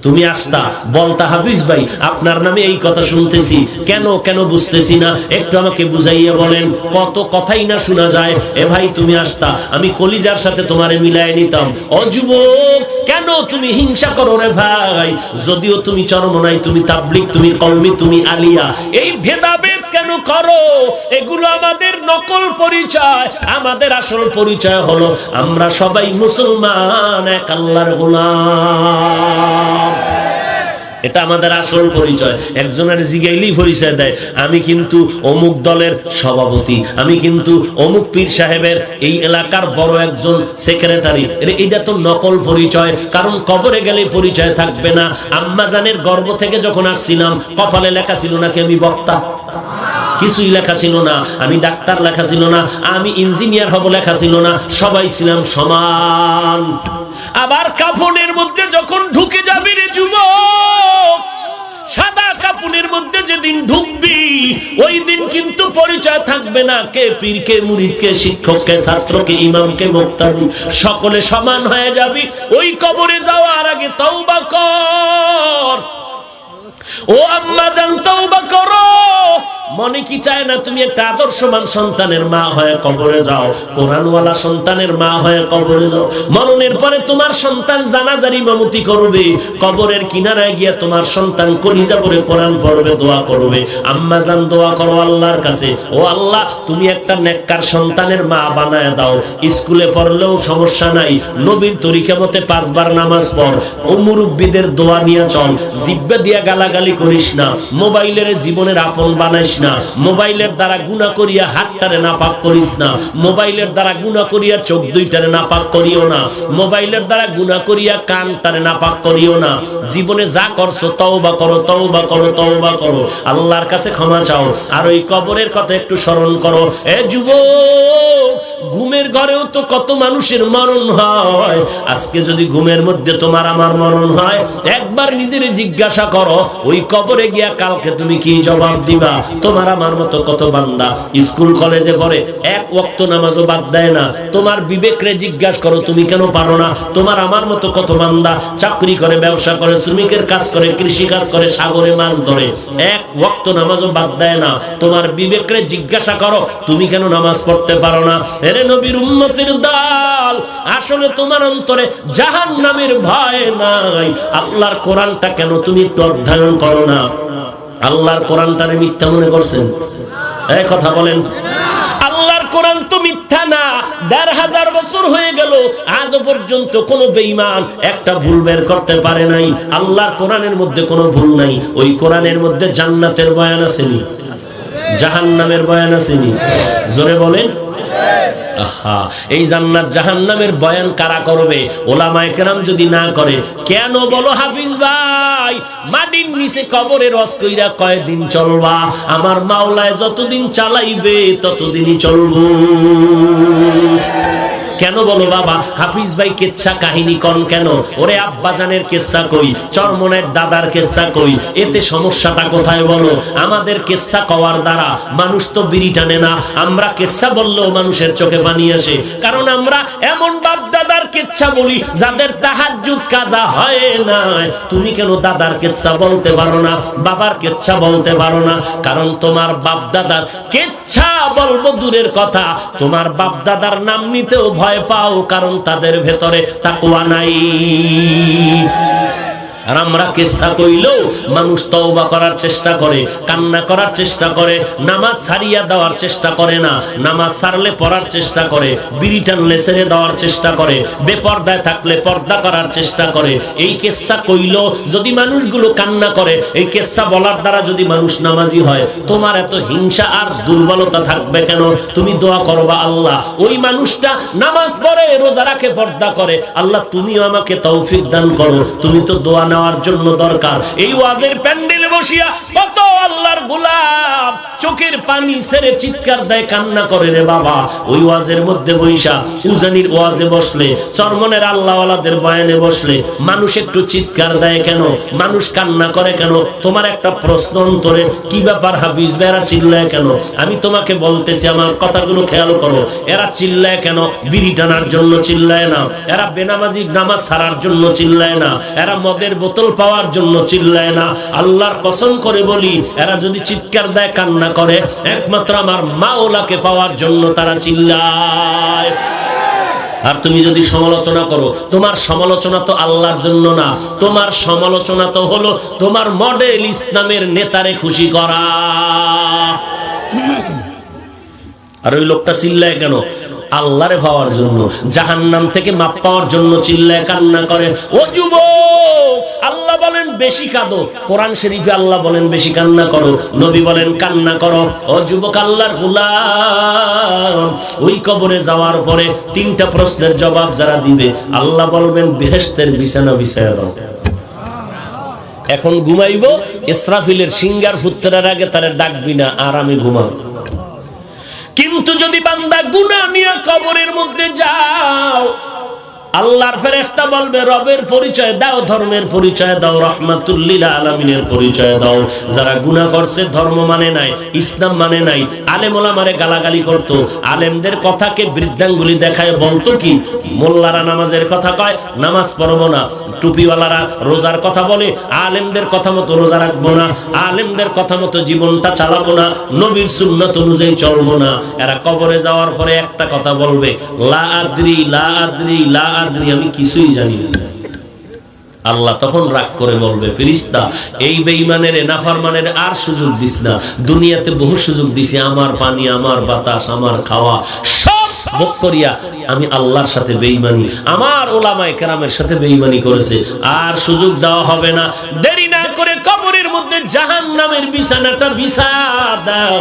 তুমি আসতা বলতা, হাফিজ ভাই আপনার নামে এই কথা শুনতেছি, কেন কেন বুঝতেছি না, একটু আমাকে বুঝাইয়া বলেন। কত কথাই না শোনা যায়। এ ভাই তুমি আসতা, আমি কলিজার সাথে তোমারে মিলাই নিতাম। ও যুবক, কেন তুমি হিংসা করো রে ভাই? যদিও তুমি চরমনাই, তুমি তাবলিগ, তুমি কওমি, তুমি আলিয়া, এই ভেদাভেদ কেন করো? এগুলো আমাদের নকল পরিচয়। আমাদের আসল পরিচয় হলো আমরা সবাই মুসলমান, এক আল্লাহর গোলাম। এটা আমাদের আসল পরিচয়। একজনের জিগাইলেই পরিচয় দেয়, আমি কিন্তু অমুক দলের সভাপতি, আমি কিন্তু অমুক পীর সাহেবের এই এলাকার বড় একজন সেক্রেটারি। এটা তো নকল পরিচয়, কারণ কবরে গেলে পরিচয় থাকবে না। আম্মা জানের গর্ভ থেকে যখন আসছিলাম, কপালে লেখা ছিল নাকি আমি বক্তা? কিছুই লেখা ছিল না। আমি ডাক্তার লেখা ছিল না, আমি ইঞ্জিনিয়ার হব লেখা ছিল না। সবাই ছিলাম সমান। আবার কাফনের মধ্যে যখন ঢুকে যাবি রে যুবক, সাদা কাফনের মধ্যে যেদিন ঢুকবি, ওই দিন কিন্তু পরিচয় থাকবে না। কে পীর, কে মুরিদ, কে শিক্ষক, কে ছাত্র, কে ইমাম, কে মুক্তাদি, সকলে সমান হয়ে যাবি। ওই কবরে যাওয়ার আগে তওবা কর। ও আম্মা জান, তওবা করো। মনে কি চায় না তুমি একটা আদর্শমান সন্তানের মা হয়ে কবরে যাও, কোরআনওয়ালা সন্তানের মা হয়ে কবরে যাও। মরণের পরে তোমার সন্তান জানাজার ইমামতি করবে, কবরের কিনারায় গিয়া তোমার সন্তান কলিজা পড়ে কোরআন পড়বে, দোয়া করবে। আম্মা জান, দোয়া করো আল্লাহর কাছে, ও আল্লাহ তুমি একটা নেককার সন্তানের মা বানায় দাও। স্কুলে পড়লেও সমস্যা নাই, নবীর তরিকা মতে 5 বার নামাজ পড়, ও মুরব্বিদের দোয়া নিয়ে চল, জিব্বা দিয়া গালাগালি করিস না, মোবাইলের জীবনের আপন বানাইস না, মোবাইলের দ্বারা গুনাহ করিয়া হাতটারে নাপাক করিস না, মোবাইলের দ্বারা গুনাহ করিয়া চোখ দুইটারে নাপাক করিও না, মোবাইলের দ্বারা গুনাহ করিয়া কানটারে নাপাক করিও না। জীবনে যা করছো তওবা করো, তওবা করো, তওবা করো, আল্লাহর কাছে ক্ষমা চাও। আর ওই কবরের কথা একটু স্মরণ করো। এ যুবক, ঘুমের ঘরেও তো কত মানুষের মরণ হয়। আজকে যদি ঘুমের মধ্যে তোমার আমার মরণ হয়, একবার নিজের জিজ্ঞাসা করো, ওই কবরে গিয়া কালকে তুমি কি জবাব দিবা? তোমার আমার মতো কত বান্দা স্কুল কলেজে পড়ে, এক ওয়াক্ত নামাজও বাদ দেয় না। তোমার বিবেকরে জিজ্ঞাসা করো, তুমি কেন পারো না? তোমার আমার মতো কত বান্দা চাকরি করে, ব্যবসা করে, শ্রমিকের কাজ করে, কৃষি কাজ করে, সাগরে মাছ ধরে, এক ওয়াক্ত নামাজও বাদ দেয় না। তোমার বিবেকরে জিজ্ঞাসা করো, তুমি কেন নামাজ পড়তে পারো না? এরে নবীর উম্মতের দল, আসলে তোমার অন্তরে জাহান্নামের ভয় নাই। আল্লাহর কোরআনটা কেন তুমি একটু অধ্যয়ন করো না? আল্লাহর কোরআনটারে মিথ্যা মনে করছেন? এই কথা বলেন। আল্লাহর কোরআন তো মিথ্যা না। ১৫০০ বছর হয়ে গেল, আজও পর্যন্ত কোনো বেঈমান একটা ভুল বের করতে পারে নাই। আল্লাহর কোরআনের মধ্যে কোনো ভুল নাই। ওই কোরআনের মধ্যে জান্নাতের বয়ান আসেনি, জাহান্নামের বয়ান আসেনি? জোরে বলেন। এই জান্নাত জাহান্নামের বয়ান কারা করবে? ওলামায়ে কেরাম যদি না করে, কেন বলো হাফিজ ভাই? মাটির নিচে কবরে রস কইরা কয়দিন চলবা? আমার মাওলায় যতদিন চালাইবে ততদিনই চলবো। কেন বলো বাবা? হাফিজ ভাই কেচ্ছা কাহিনী কোন কেন? ওরে আব্বাজানের কেচ্ছা কই, চরমনের দাদার কেচ্ছা কই, এতে সমস্যাটা কোথায় বলো? আমাদের কেচ্ছা কওয়ার দ্বারা মানুষ তো বিড়ি টানে না। আমরা কেচ্ছা বললেও মানুষের চোখে পানি আসে, কারণ আমরা এমন বাপ দাদার কেচ্ছা বলি যাদের তাহাজ্জুদ কাজা হয় না। তুমি কেন দাদার কেচ্ছা বলতে পারো না, বাবার কেচ্ছা বলতে পারো না? কারণ তোমার বাপ দাদার কেচ্ছা বলবো দূরের কথা, তোমার বাপ দাদার নাম নিতেও ভয় পাও, কারণ তাদের ভেতরে তাকওয়া নাই। আর আমরা কিসসা কইলেও মানুষ তওবা করার চেষ্টা করে, কান্না করার চেষ্টা করে, নামাজ ছাড়িয়া দেওয়ার চেষ্টা করে না, নামাজ ছাড়লে পড়ার চেষ্টা করে, বিড়ি টানলে ছেড়ে দেওয়ার চেষ্টা করে, বেপর্দায় থাকলে পর্দা করার চেষ্টা করে। এই কিসসা কইলেও যদি মানুষগুলো কান্না করে, এই কিসসা বলার দ্বারা যদি মানুষ নামাজি হয়, তোমার এত হিংসা আর দুর্বলতা থাকবে কেন? তুমি দোয়া করবা, আল্লাহ ওই মানুষটা নামাজ পড়ে, রোজা রাখে, পর্দা করে, আল্লাহ তুমিও আমাকে তৌফিক দান করো। তুমি তো দোয়া নেওয়ার জন্য দরকার। এই ওয়াজের প্যান্ডেলে বসিয়া কত আল্লাহর গোলাম চোখের পানি ছেড়ে চিৎকার দেয়, কান্না করে রে বাবা। ওই ওয়াজের মধ্যে বইসা, উজানির ওয়াজে বসলে, চরমনের আল্লাহওয়ালাদের বয়ানে বসলে মানুষ একটু চিৎকার দেয় কেন? মানুষ কান্না করে কেন? তোমার একটা প্রশ্ন অন্তরে, কি ব্যাপার হাফিজ ভাই এরা চিল্লায় কেন? আমি তোমাকে বলতেছি, আমার কথাগুলো খেয়াল করো। এরা চিল্লায় কেন? বিড়ি টানার জন্য চিল্লায় না, এরা বেনামাজি নামাজ ছাড়ার জন্য চিল্লায় না, এরা মদের বোতল পাওয়ার জন্য চিল্লায় না। আল্লাহর কসম করে বলি, এরা যদি চিৎকার দেয়, কান্না করে, একমাত্র আমার মাওলাকে পাওয়ার জন্য তারা চিল্লায়। আর তুমি যদি সমালোচনা করো, তোমার সমালোচনা তো আল্লাহর জন্য না, তোমার সমালোচনা তো হলো তোমার মডেল ইসলামের নেতারে খুশি করা। আর ওই লোকটা চিল্লায় কেন? আল্লাহরে পাওয়ার জন্য, জাহান্নাম থেকে মাপ পাওয়ার জন্য চিল্লায়, কান্না করে। ও যুবক, আল্লাহ বলেন বেশি কাঁদো, কোরআন শরীফে আল্লাহ বলেন বেশি কান্না করো, নবী বলেন কান্না করো। ও যুবক, আল্লাহর গোলাম, ওই কবরে যাওয়ার পরে তিনটা প্রশ্নের জবাব যারা দিবে, আল্লাহ বলবেন বেহেশতের বিছানা বিছায়া দাও। এখন ঘুমাইবো, ইসরাফিলের সিঙ্গার ফুত্তরার আগে তারে ডাকবি না, আরামে ঘুমাও। কিন্তু যদি বান্দা গুনাহ নিয়ে কবরের মধ্যে যাও, আল্লাহর ফেরেশতা বলবে রবের পরিচয় দাও, ধর্মের পরিচয় দাও, রাহমাতুল লিল আলামিনের পরিচয় দাও। যারা গুনাহ করছে, ধর্ম মানে নাই, ইসলাম মানে নাই, আলেম ওলামারে গালাগালি করত, আলেমদের কথাকে বৃদ্ধাঙ্গুলি দেখায় বলতো কি, মোল্লারা নামাজের কথা কয়, নামাজ পড়বো না, টুপিওয়ালারা রোজার কথা বলে, আলেমদের কথা মতো রোজা রাখবো না, আলেমদের কথা মতো জীবনটা চালাবো না, নবীর সুন্নাত অনুযায়ী চলবো না। এরা কবরে যাওয়ার পরে একটা কথা বলবে, লা আদ্রি লা আদ্রি লা আদ্রি, আমি কিছুই জানি না। আল্লাহ তখন রাগ করে বলবে, ফেরেশতা, এই বেঈমানের নাফরমানের আর সুযোগ দিস না, দুনিয়াতে বহু সুযোগ দিছি, আমার পানি, আমার বাতাস, আমার খাওয়া সব ভোগ করিয়া আমি আল্লাহর সাথে বেঈমানি, আমার ওলামায়ে কেরামের সাথে বেঈমানি করেছে, আর সুযোগ দেওয়া হবে না। দেরি না করে কবরের মধ্যে জাহান্নামের বিছানাটা বিছায়া দাও,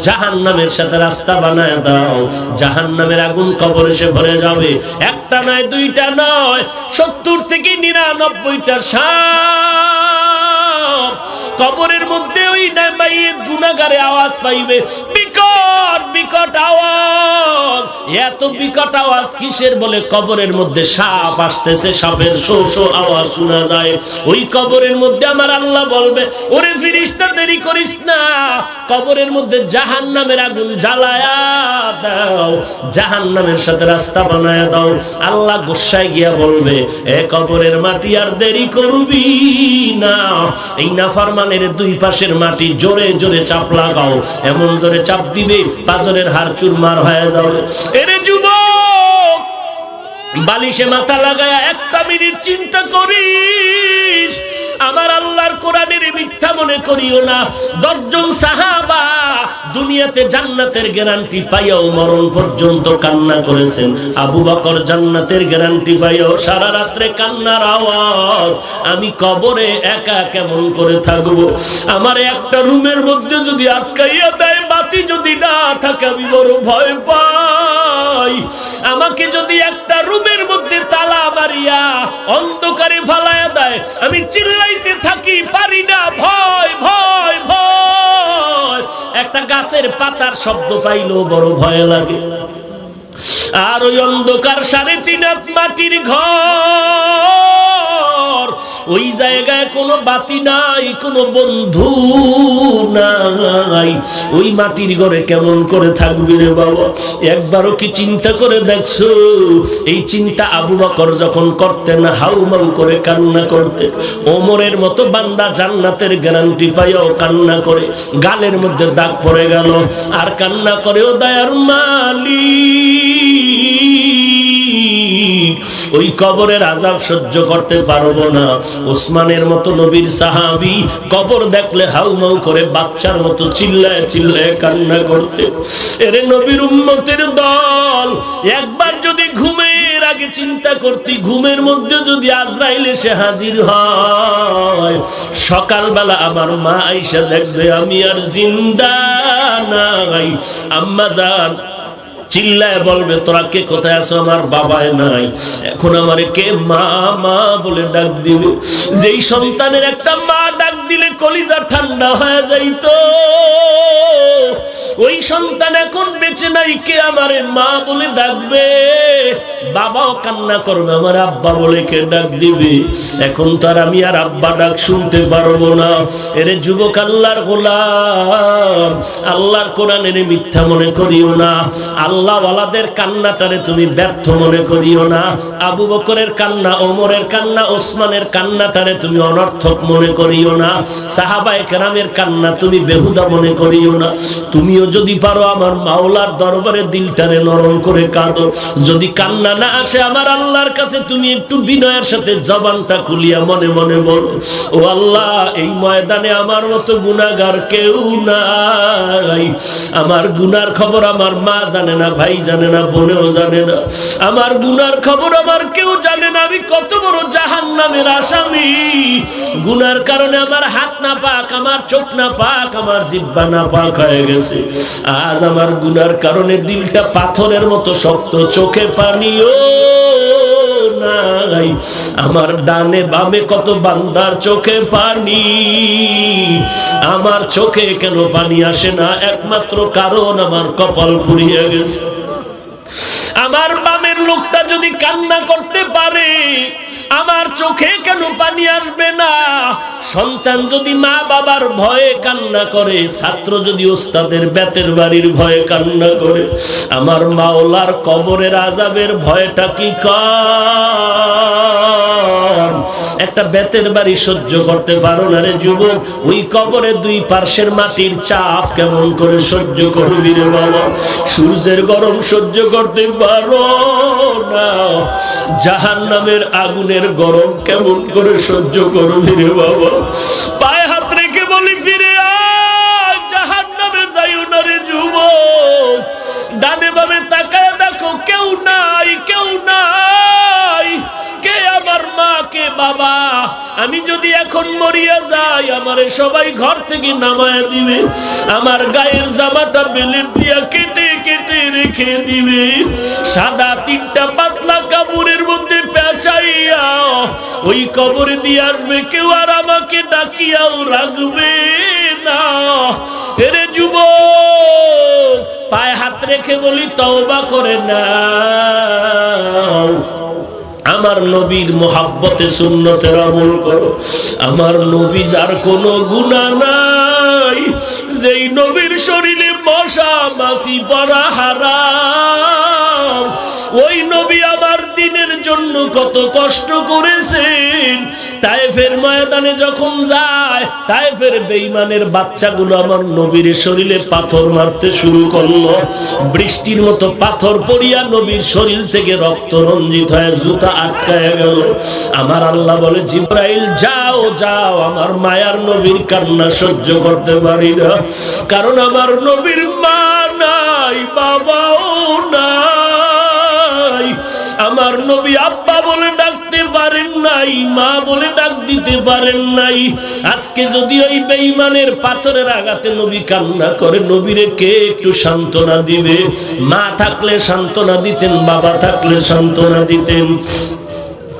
জাহান্নামের সাথে রাস্তা বানায় দাও, জাহান্নামের আগুন কবরে এসে ভরে যাবে। একটা নয়, দুইটা নয়, 70 থেকে 99টা সাপ কবরের মধ্যে ওই নামাইয়ে গুনাহগারে আওয়াজ পাইবে, বিকট বিকট আওয়াজ। এত বিকট আওয়াজ কিসের? বলে কবরের মধ্যে সাপ আসতেছে, সাপের শো শো আওয়াজ শোনা যায়। ওই কবরের মধ্যে আমার আল্লাহ বলবে, ওরে ফেরেশতা, দেরি করিস না, কবরের মধ্যে জাহান্নামের আগুন জ্বালায়া দাও, জাহান্নামের সাথে রাস্তা বানায়া দাও। আল্লাহ গোসায় গিয়া বলবে, এ কবরের মাটি আর দেরি করবি না, এই নাফরমানের দুই পাশের মাটি জোরে জোরে চাপ লাগাও, এমন জোরে চাপ দিবে পাজরের হাড় চুরমার হয়ে যাবে। এরে যুবক, বালিশে মাথা লাগায়া একটা মিনিট চিন্তা করিস, আমার আল্লাহর কোরআনের মিথ্যা মনে করিও না। 10 জন সাহাবা দুনিয়াতে জান্নাতের গ্যারান্টি পাইয়াও মরণ পর্যন্ত কান্না করেছেন। আবু বকর জান্নাতের গ্যারান্টি পাইয়াও সারা রাত্রে কান্নার আওয়াজ। আমি কবরে একা কেমন করে থাকবো? আমার একটা রুমের মধ্যে যদি আটকাইয়া দেয়, বাতি যদি না থাকে, আমি বড় ভয় পাই। আমাকে যদি একটা রুমের মধ্যে তালা মারিয়া অন্ধকারে ফালায়া দেয়, আমি চিল্লাইতে থাকি, পারি না, ভয় ভয় ভয়। একটা গাছের পাতার শব্দ পাইলেও বড় ভয় লাগে। আর ওই অন্ধকার 3.5 হাত মাটির ঘর, ওই জায়গায় কোনো বাতি নাই, কোনো বন্ধু নাই। ওই মাটির ঘরে কেমন করে থাকবি রে বাবা? একবারও কি চিন্তা করে দেখছো? এই চিন্তা আবু বকর যখন করতেন, হাউমাউ করে কান্না করতেন। ওমরের মতো বান্দা জান্নাতের গ্যারান্টি পাইও কান্না করে, গালের মধ্যে দাগ পড়ে গেল, আর কান্না করে, ও দয়ার মালিক, ওই কবরের আযাব সহ্য করতে পারবো না। ওসমানের মতো নবীর সাহাবী কবর দেখলে হাউমাউ করে বাচ্চার মতো চিল্লায় চিল্লায় কান্না করতে। এরে নবীর উম্মতের দল, একবার যদি ঘুমের আগে চিন্তা করতি, ঘুমের মধ্যে যদি আজরাইল এসে হাজির হয়, সকালবেলা আমার মা আয়েশা দেখবে আমি আর জিন্দা নাই। আম্মা জান চিল্লায় বলবে, তোরা কে কোথায় আছো? আমার বাবায় নাই। এখন আমারে কে মা মা বলে ডাক দিবে? যেই সন্তানের একটা মা ডাক দিলে কলিজা ঠান্ডা হয়ে যাইতো, ওই সন্তান এখন বেঁচে নাই, কে আমারে মা বলে ডাকবে? বাবাও কান্না করবে, আমার আব্বা বলে কে ডাক দিবে? এখন তো আর আমি আর আব্বা ডাক শুনতে পারবো না। এরে যুবক, আল্লাহর গোলাম, আল্লাহর কোরআনের মিথ্যা মনে করিও না। আল্লাহ আল্লাহ ওয়ালাদের কান্নাটারে তুমি ব্যর্থ মনে করিও না, আবু বকরের কান্না, ওমরের কান্না, ওসমানের কান্নাটারে তুমি অনর্থক মনে করিও না, সাহাবায়ে কেরামের কান্না তুমি বেহুদা মনে করিও না। তুমিও যদি পারো আমার মাওলার দরবারে দিলটারে নরম করে কাঁদো। যদি কান্না না আসে আমার আল্লাহর কাছে তুমি একটু বিনয়ের সাথে জবানটা খুলিয়া মনে মনে বলো, ও আল্লাহ, এই ময়দানে আমার মতো গুনাহগার কেউ নাই। আমার গুনার খবর আমার মা জানে না, ভাই জানে না, বোনেও জানে না। আমার গুনার খবর আমার কেউ জানে না। আমি কত বড় জাহান্নামের আসামি। গুনার কারণে আমার হাত না পাক, আমার চোখ না পাক, আমার জিহ্বা না পাক হয়ে গেছে। আজ আমার গুনার কারণে দিলটা পাথরের মতো শক্ত, চোখে পানিও নাই। আমার ডানে বামে কত বান্দার চোখে পানি, আমার চোখে কেন পানি আসে না? একমাত্র কারণ আমার কপাল পুড়িয়ে গেছে। আমার বামের লোকটা যদি কান্না করতে পারে, আমার চোখে কেন পানি আসবে না? সন্তান যদি মা বাবার ভয়ে কান্না করে, ছাত্র যদি ওস্তাদের বেতের বাড়ির ভয়ে কান্না করে, আমার মাওলার কবরের আযাবের ভয়টা কি কম? একটা বেতের বাড়ি সহ্য করতে পারো না রে যুবক, ওই কবরে দুই পার্শ্বের মাটির চাপ কেমন করে সহ্য করবি রে বাবা? সূর্যের গরম সহ্য করতে পারো না, জাহান্নামের আগুনের গরম কেমন করে সহ্য করবি রে বাবা? পায়ে হাত রেখে বলি, ফিরে আয়, জাহান্নামে যাইও না রে যুবক। ডানে বামে তাকায় দেখো, কেউ নাই, কেউ নাই। কে আমার মা, কে বাবা? আমি যদি এখন মরিয়া যাই, আমারে সবাই ঘর থেকে নামায় দিবে, আমার গায়ের জামাটা বেলেট দিয়া কেটে কেটে রেখে দিবে, সাদা তিনটা পাতলা কাপড়ের মধ্যে পেঁচাইয়া ওই কবরে দিয়ে আসবে। কেউ আর আমাকে ডাকিয়াও রাখবে না। রে যুবক, পায়ে হাত রেখে বলি, তওবা করে নাও। আমার নবীর মোহাব্বতে সুন্নতের আমল করো। আমার নবী যার কোনো গুনাহ নাই, যেই নবীর শরীরে মশা মাছি পড়া হারাম, ওই নবী আমার দিনের জন্য কত কষ্ট করেছেন। তায়েফের ময়দানে যখন যায়, তায়েফের বেঈমানের বাচ্চাগুলো আমার নবীর শরীরে পাথর মারতে শুরু করলো। বৃষ্টির মতো পাথর পড়িয়া নবীর শরীর থেকে রক্ত রঞ্জিত হয়ে জুতা আটকায় গেল। আমার আল্লাহ বলে, জিবরাইল যাও যাও, আমার মায়ার নবীর কান্না সহ্য করতে পারি না। কারণ আমার নবীর মা নাই, বাবাও নাই। আমার নবী আব্বা বলে ডাকতে পারেন নাই, মা বলে ডাক দিতে পারেন নাই। আজকে যদি ওই বেঈমানের পাথরের আঘাতে নবী কান্না করে, নবীরে কে একটু সান্ত্বনা দিবে? মা থাকলে সান্ত্বনা দিতেন, বাবা থাকলে সান্ত্বনা দিতেন।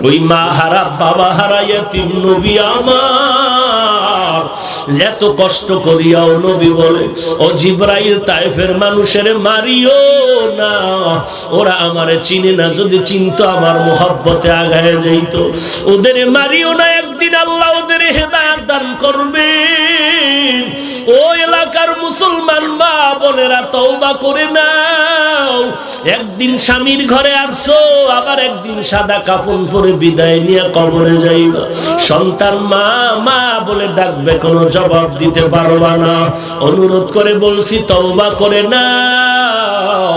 ওই মা হারা বাবা হারা ইয়াতীম নবী আমার এত কষ্ট করিয়াও নবী বলে, ও জিবরাইল, তায়েফের মানুষের মারিও না, ওরা আমারে চিনে না। যদি চিনতো আমার মোহাব্বতে আগায় যাইত। ওদের মারিও না, একদিন আল্লাহ ওদের হেদায়েত দান করবে। ও এলাকার মুসলমান মা বোনেরা, তওবা করে নাও। একদিন স্বামীর ঘরে আসছো, আবার একদিন সাদা কাফন পরে বিদায় নিয়ে কবরে যাইবা। সন্তান মা মা বলে ডাকবে, কোনো জবাব দিতে পারবা না। অনুরোধ করে বলছি, তওবা করে নাও।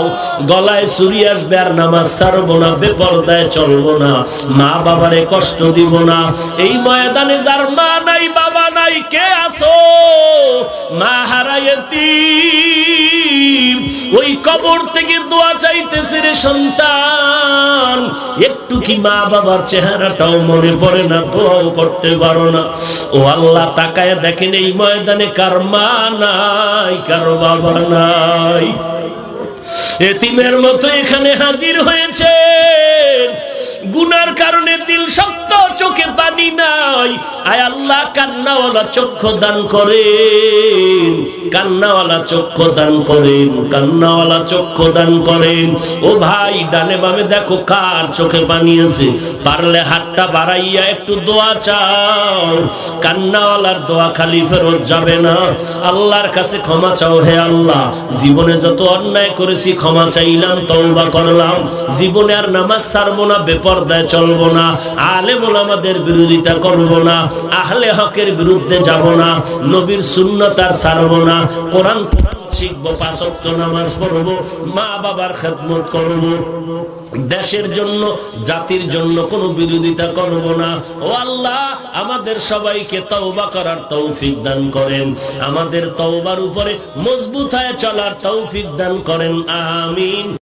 গলায় চুরি আসবে আর নামাজ ছাড়বো না, বেপরদায় চলবো না, মা বাবারে কষ্ট দিব না। এই ময়দানে যার মা নাই, বাবা নাই, কে আছো? মা হারা ইয়াতীম, ওই কবর থেকে দোয়া চাইতেছে রে সন্তান। একটু কি মা বাবার চেহারাটাও মনে পড়ে না? দোয়াও করতে পারো না। ও আল্লাহ, তাকায় দেখেন এই ময়দানে কার মা নাই, কার বাবা নাই। এতিমের মতো এখানে হাজির হয়েছে। গুনার কারণে দিল শক্ত তো চোখে পানি নাই, আয় আল্লাহ কান্নাওয়ালা চক্ষু দান করেন, কান্নাওয়ালা চক্ষু দান করেন, কান্নাওয়ালা চক্ষু দান করেন। ও ভাই, ডানে বামে দেখো কার চোখে পানি আছে, পারলে হাতটা বাড়াইয়া একটু দোয়া চাও। কান্নাওয়ালার দোয়া খালি ফেরত যাবে না। আল্লাহর কাছে ক্ষমা চাও, হে আল্লাহ জীবনে যত অন্যায় করেছি ক্ষমা চাইলাম, তওবা করলাম, জীবনে আর নামাজ ছাড়বো না, বেপরদায় চলবো না, আলেম ওলামাদের বিরোধিতা করবো না, আহলে হকের বিরুদ্ধে যাব না, নবীর সুন্নাত আর ছাড়বো না, কোরআন শিখবো, 5 ওয়াক্ত নামাজ পড়বো, মা বাবার খেদমত করবো, দেশের জন্য জাতির জন্য কোনো বিরোধিতা করব না। ও আল্লাহ, আমাদের সবাইকে তওবা করার তৌফিক দান করেন, আমাদের তওবার উপরে মজবুত হয়ে চলার তৌফিক দান করেন, আমিন।